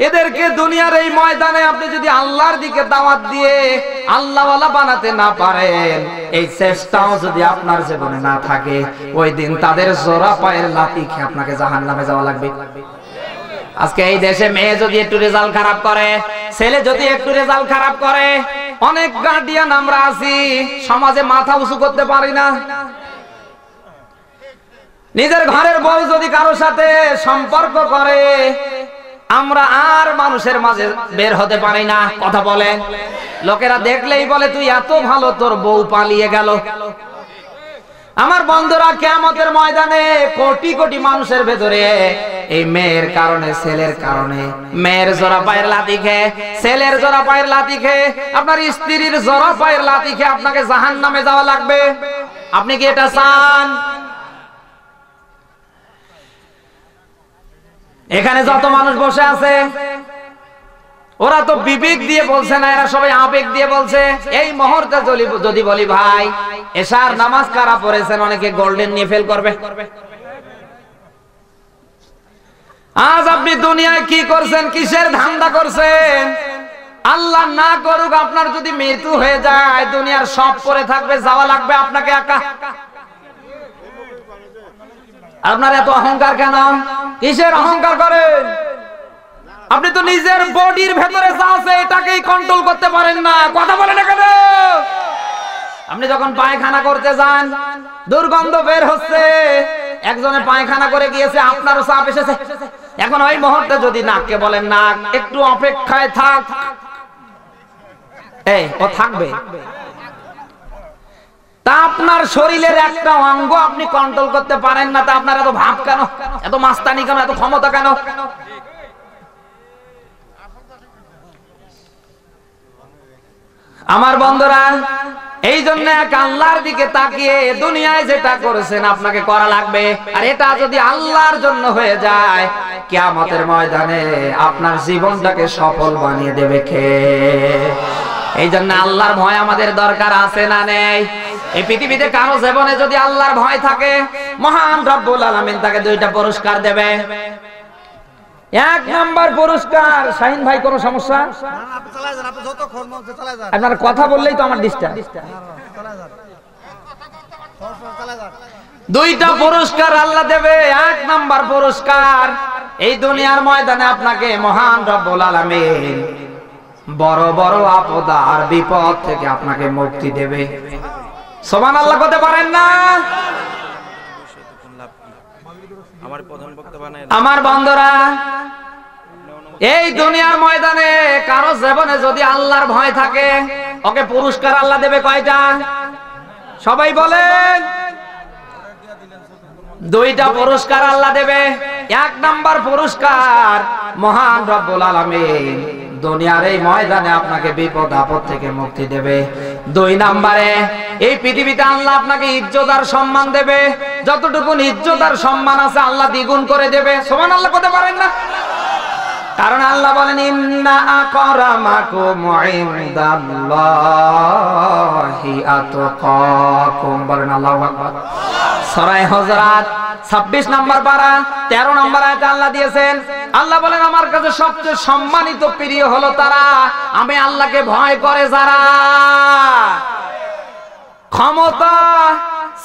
এদেরকে দুনিয়ার এই ময়দানে আপনি যদি আল্লাহর দিকে দাওয়াত দিয়ে আল্লাহওয়ালা বানাতে না পারেন, এই চেষ্টাও যদি আপনার জীবনে না থাকে, ওই দিন তাদের জোড়া পায়ের লাথি খেয়ে আপনাকে জাহান্নামে যাওয়া লাগবে। আজকে এই দেশে মেয়ে যদি একটু রেজাল্ট খারাপ করে, ছেলে যদি একটু রেজাল্ট খারাপ করে, অনেক গার্ডিয়ান আমরা আছি সমাজে মাথা উঁচু করতে পারি না। নিজের ঘরের বউ যদি কারোর সাথে সম্পর্ক করে, আমরা আর মানুষের মাঝে বের হতে পারি না। কথা বলেন, লোকেরা দেখলেই বলে তুই এত ভালো, তোর বউ পালিয়ে গেল। আমার বন্ধুরা, কিয়ামতের ময়দানে কোটি কোটি মানুষের ভেতরে এই মেয়ের কারণে, ছেলের কারণে, মেয়ের জোড়া পায়ের লাথি খেয়ে, ছেলের জোড়া পায়ের লাথি খেয়ে, আপনার স্ত্রীর জোড়া পায়ের লাথি খেয়ে আপনাকে জাহান্নামে যাওয়া লাগবে। আপনি কি এটা চান? এখানে যত মানুষ বসে আছে ওরা তো বিবেক দিয়ে বলছে না, এরা সবাই আবেগ দিয়ে বলছে। এই মুহূর্তে যদি বলি ভাই এশার নামাজ কারা পড়েছেন, অনেকে গোল্ডেন নিয়ে ফেল করবে। আজ আপনি দুনিয়ায় কি করছেন, কিসের ধান্দা করছেন? আল্লাহ না করুক আপনার যদি মৃত্যু হয়ে যায়, দুনিয়ার সব পড়ে থাকবে, যাওয়া লাগবে আপনাকে একা। আপনার এত অহংকার কেন? কিসের অহংকার করেন? আপনি তো নিজের বডির ভেতরে যা আছে এটাকেই কন্ট্রোল করতে পারেন না। কথা বলেন না কেন? আপনি যখন পায়খানা করতে যান, দুর্গন্ধ বের হচ্ছে, একজনে পায়খানা করে গিয়েছে, আপনারও চাপ এসেছে। এখন ওই মুহূর্তে যদি নাককে বলেন নাক একটু অপেক্ষায় থাক, এই ও থাকবে। তা আপনার শরীরের একটা অঙ্গ আপনি কন্ট্রোল করতে পারেন না, তা আপনার এত ভাব কেন, এত মাস্তানি কেন, এত ক্ষমতা কেন? আমার বন্ধুরা, এই জন্য এক আল্লাহর দিকে তাকিয়ে দুনিয়ায় যেটা করেছেন আপনাকে করা লাগবে। আর এটা যদি আল্লাহর জন্য হয়ে যায়, কিয়ামতের ময়দানে আপনার জীবনটাকে সফল বানিয়ে দেবে কে? এই জন্য আল্লাহর ভয় আমাদের দরকার আছে না নেই? এই পৃথিবীতে কারো জীবনে যদি আল্লাহর ভয় থাকে, মহান রব্বুল আলামিন তাকে দুইটা পুরস্কার দেবে। এক নাম্বার পুরস্কার, শাহিন ভাই কোন সমস্যা? আপনার কথা বললেই তো আমার ডিস্টার্ব। দুইটা পুরস্কার আল্লাহ দেবে। এক নাম্বার পুরস্কার, এই দুনিয়ার ময়দানে আপনাকে মহান রব্বুল আলামিন বড় বড় আপদ আর বিপদ থেকে আপনাকে মুক্তি দেবে। সুবহানাল্লাহ করতে পারেন না? আমার বন্ধুরা, এই দুনিয়ার ময়দানে কারো জীবনে যদি আল্লাহর ভয় থাকে, ওকে পুরস্কার আল্লাহ দেবে কয়টা? সবাই বলেন। দুইটা পুরস্কার আল্লাহ দেবে। এক নাম্বার পুরস্কার, মহান রব্বুল আলামিন দুনিয়ার এই ময়দানে আপনাকে বিপদ আপদ থেকে মুক্তি দেবে। দুই নাম্বারে, এই পৃথিবীতে আল্লাহ আপনাকে ইজ্জত আর সম্মান দেবে। যতটুকু ইজ্জত আর সম্মান আছে আল্লাহ দ্বিগুণ করে দেবে। সুবহানাল্লাহ করতে পারেন না? কারণ আল্লাহ বলেন ইন্না আকরামাকুম ইনদাল্লাহি আতকাকুম। বলেন আল্লাহু আকবার। সূরা হুজুরাত 26 নম্বর পারা 13 নম্বর আয়াতে আল্লাহ দিয়েছেন। আল্লাহ বলেন আমার কাছে সবচেয়ে সম্মানিত প্রিয় হলো তারা, আমি আল্লাহকে ভয় করে যারা। ক্ষমতা,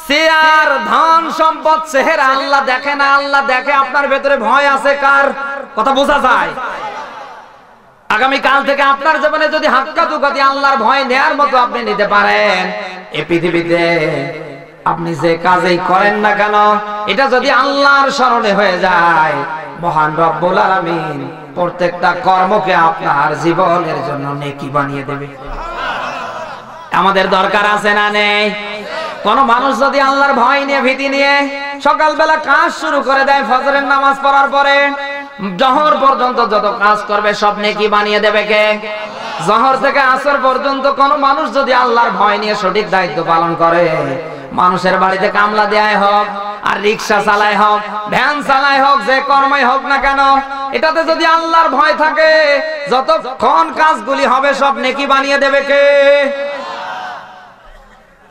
চেয়ার, ধন সম্পদ, চেহারা আল্লাহ দেখে না, আল্লাহ দেখে আপনার ভেতরে ভয় আছে কার। কথা বোঝা যায়? আগামী কাল থেকে আপনার জীবনে যদি হাক্কা তুকাতি আল্লাহর ভয় নেয়ার মতো আপনি নিতে পারেন, এই পৃথিবীতে আপনি যে কাজই করেন না কেন, এটা যদি আল্লাহর স্মরণে হয়ে যায়, মহান রব্বুল আলামিন প্রত্যেকটা কর্মকে আপনার জীবনের জন্য নেকি বানিয়ে দেবে। আমাদের দরকার আছে না নেই? কোন মানুষ যদি আল্লাহর ভয় নিয়ে, ভীতি নিয়ে সকালবেলা কাজ শুরু করে দেয়, ফজরের নামাজ পড়ার পরে জোহর পর্যন্ত যত কাজ করবে সব নেকি বানিয়ে দেবে কে? জোহর থেকে আসর পর্যন্ত কোন মানুষ যদি আল্লাহর ভয় নিয়ে সঠিক দায়িত্ব পালন করে, মানুষের বাড়িতে কামলা দেয় হোক, আর রিক্সা চালায় হোক, ভ্যান চালায় হোক, যে কর্মই হোক না কেন, এটাতে যদি আল্লাহর ভয় থাকে, যতক্ষণ কাজগুলি হবে সব নেকি বানিয়ে দেবে কে?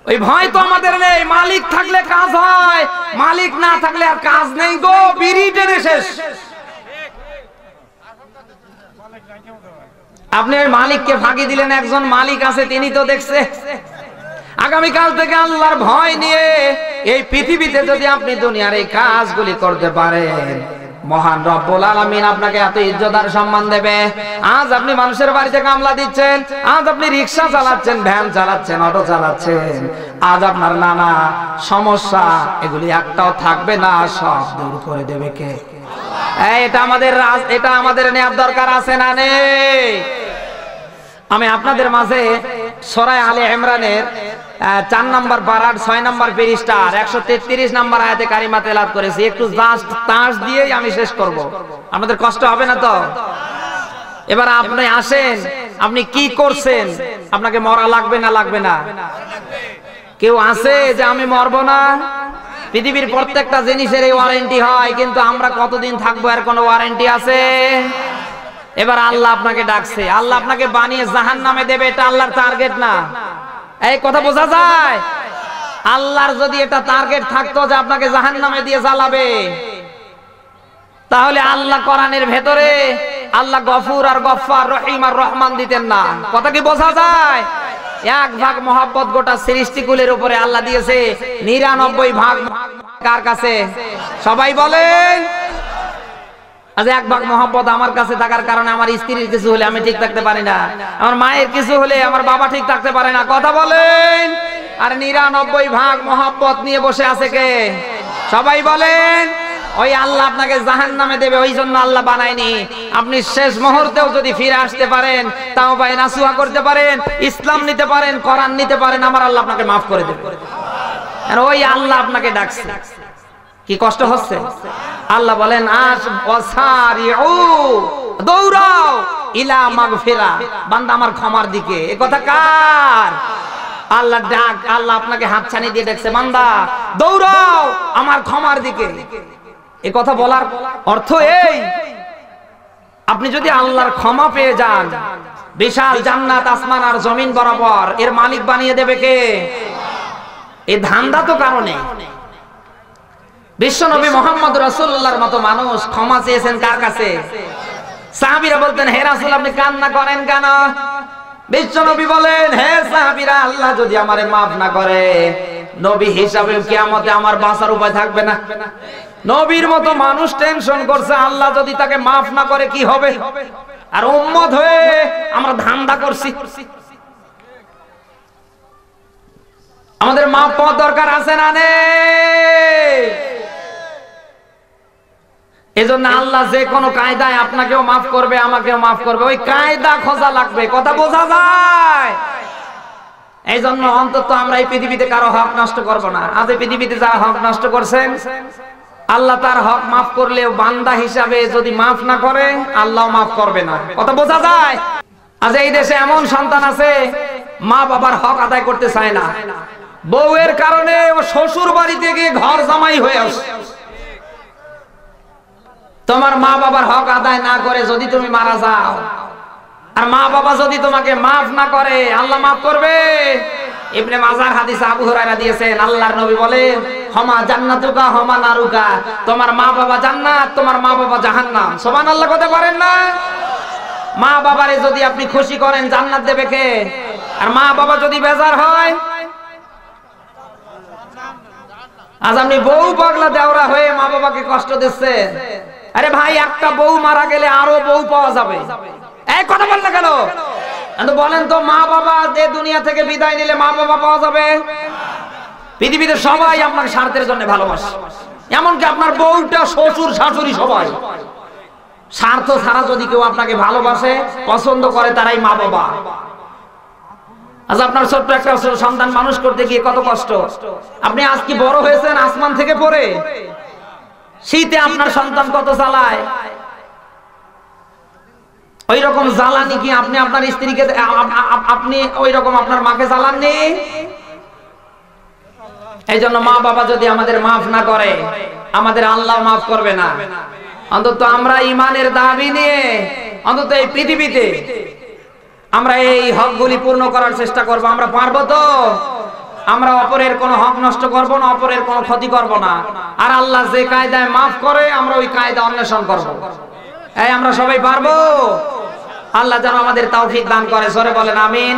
ওই ভয় তো আমাদের নেই। মালিক থাকলে কাজ হয়, মালিক না থাকলে আর কাজ নেই গো, বিড়ি টেনে শেষ। আপনি ওই মালিককে ফাঁকি দিলেন, একজন মালিক আছে, তিনি তো দেখছে। আগামীকাল থেকে আল্লাহর ভয় নিয়ে এই পৃথিবীতে যদি আপনি দুনিয়ার এই কাজগুলি করতে পারেন, মহান রব্বুল আলামিন আপনাকে এত ইজ্জত আর সম্মান দেবে। আজ আপনি মানুষের বাড়িতে কামলা দিচ্ছেন, আজ আপনি রিক্সা চালাচ্ছেন, ভ্যান চালাচ্ছেন, অটো চালাচ্ছেন, আজ আপনার নানা সমস্যা এগুলি একটাও থাকবে না, সব দূর করে দেবে কে? এটা আমাদের নেওয়ার দরকার আছে না নেই? আমি আপনাদের মাঝে সূরা আলে ইমরানের 4 নম্বর পারার 6 নম্বর পৃষ্ঠার 133 নম্বর আয়াতে কারিমা তেলাওয়াত করেছি। একটু জাস্ট তাস দিয়েই আমি শেষ করব, আপনাদের কষ্ট হবে না তো? এবার আপনি আসেন, আপনি কি করছেন? আপনাকে মরা লাগবে না? লাগবে না? কেউ আছে যে আমি মরবো না? পৃথিবীর প্রত্যেকটা জিনিসের এই ওয়ারেন্টি হয়, কিন্তু আমরা কতদিন থাকবো এর কোনো ওয়ারেন্টি আছে? এবার আল্লাহ আপনাকে ডাকছে, আল্লাহ আপনাকে বানিয়ে জাহান্নামে দেবে, এটা আল্লাহর টার্গেট না। এই কথা বোঝা যায়? আল্লাহর যদি এটা টার্গেট থাকতো যে আপনাকে জাহান্নামে দিয়ে জ্বালাবে, তাহলে আল্লাহ কোরআনের ভেতরে আল্লাহ গফুর আর গফফার, রহিম আর রহমান দিতেন না। কথা কি বোঝা যায়? এক ভাগ মহব্বত গোটা সৃষ্টিকুলের উপরে আল্লাহ দিয়েছে, 99 ভাগ কার কাছে? সবাই বলেন। আজ এক ভাগ মহব্বত আমার কাছে থাকার কারণে আমার স্ত্রীর কিছু হলে আমি ঠিক থাকতে পারি না, আমার মায়ের কিছু হলে আমার বাবা ঠিক থাকতে পারে না। কথা বলেন। আর 99 ভাগ মহব্বত নিয়ে বসে আছে কে? সবাই বলেন। ওই আল্লাহ আপনাকে জাহান্নামে দেবে, ওই জন্য আল্লাহ বানায়নি। আপনি শেষ মুহূর্তেও যদি ফিরে আসতে পারেন, তাওবা নাসুহা করতে পারেন, ইসলাম নিতে পারেন, কোরআন নিতে পারেন, আমার আল্লাহ আপনাকে মাফ করে দেবে। আর ওই আল্লাহ আপনাকে ডাকছে। কি কষ্ট হচ্ছে? আল্লাহ বলেন দৌড়াও ইলা মাগফিরা, বান্দা আমার ক্ষমার দিকে। এ কথা কার? আল্লাহ ডাক। আল্লাহ আপনাকে হাতছানি দিয়ে ডাকছে, বান্দা দৌড়াও আমার ক্ষমার দিকে। এ কথা বলার অর্থ এই, আপনি যদি আল্লাহর ক্ষমা পেয়ে যান, বিশাল জান্নাত আসমান আর জমিন বরাবর এর মালিক বানিয়ে দেবে কে? এই ধান্দা তো কারণে বিশ্বনবী মুহাম্মদ রাসূলুল্লাহর মতো মানুষ ক্ষমা চেয়েছেন কার কাছে? সাহাবীরা বলতেন, হে রাসূল আপনি কান্না করেন কেন? বিশ্বনবী বলেন, হে সাহাবীরা, আল্লাহ যদি আমারে মাফ না করে, নবী হিসাবে কিয়ামতে আমার বাঁচার উপায় থাকবে না। নবীর মতো মানুষ টেনশন করছে, আল্লাহ যদি তাকে মাফ না করে কি হবে? আর উম্মত হয়ে আমরা ধান্দা করছি। আমাদের মাফ পাওয়ার দরকার আছে না নেই? এজন্য আল্লাহ যে কোনো কায়দায় আপনাকেও মাফ করবে, আমাকেও মাফ করবে। ওই কায়দা খোঁজা লাগবে। কথা বোঝা যায়? এই জন্য অন্তত আমরা এই পৃথিবীতে কারো হক নষ্ট করব না। আজ এই পৃথিবীতে যারা হক নষ্ট করছেন, আল্লাহ তার হক মাফ করলেও বান্দা হিসাবে যদি মাফ না করে, আল্লাহ মাফ করবে না। কথা বোঝা যায়? আজ এই দেশে এমন সন্তান আছে মা বাবার হক আদায় করতে চায় না, বউয়ের কারণে ও শ্বশুর বাড়িতে গিয়ে ঘর জামাই হয়ে আসে। তোমার মা বাবার হক আদায় না করে যদি তুমি মারা যাও, আর মা বাবা যদি তোমাকে মাফ না করে, আল্লাহ মাফ করবে? ইবনে মাজার হাদিস আবু হুরায়রা দিয়েছেন, আল্লাহর নবী বলেন, হমা জান্নাতুকা হমা নারুকা, তোমার মা বাবা জান্নাত, তোমার মা বাবা জাহান্নাম। সুবহানাল্লাহ কথা বলেন না? মা বাবারে যদি আপনি খুশি করেন, জান্নাত দেবে কে? আর মা বাবা যদি বেজার হয়, আজ আপনি বউ পাগলা দেওরা হয়ে মা বাবাকে কষ্ট দিচ্ছেন। আরে ভাই, একটা বউ মারা গেলে আরো বউ পাওয়া যাবে। এই কথা বল না কেন? বলেন তো, মা বাবা যে দুনিয়া থেকে বিদায় নিলে মা বাবা পাওয়া যাবে? পৃথিবীতে সবাই আপনার স্বার্থের জন্য ভালোবাসে, এমনকি আপনার বউটা, শ্বশুর, শাশুড়ি সবাই। স্বার্থ ছাড়া যদি কেউ আপনাকে ভালোবাসে, পছন্দ করে, তারাই মা বাবা। আজ আপনার ছোট্ট একটা সন্তান মানুষ করতে গিয়ে কত কষ্ট। আপনি আজ কি বড় হয়েছেন আসমান থেকে পড়ে? শীতে আপনার সন্তান কত জ্বালায়। ওই রকম জ্বালানি কি আপনি আপনার স্ত্রীকে, আপনি ওই রকম আপনার মাকে জ্বালাননি? এই জন্য মা বাবা যদি আমাদের মাফ না করে, আমাদের আল্লাহ মাফ করবে না। অন্তত আমরা ইমানের দাবি নিয়ে অন্তত এই পৃথিবীতে আমরা এই হকগুলি পূর্ণ করার চেষ্টা করব। আমরা পারবো তো? আমরা অপরের কোনো হক নষ্ট করব না, অপরের কোনো ক্ষতি করব না। আর আল্লাহ যে কায়দায় মাফ করে, আমরা ওই কায়দা অন্বেষণ করব। এই আমরা সবাই পারবো? আল্লাহ যেন আমাদের তৌফিক দান করে। জোরে বলেন আমিন।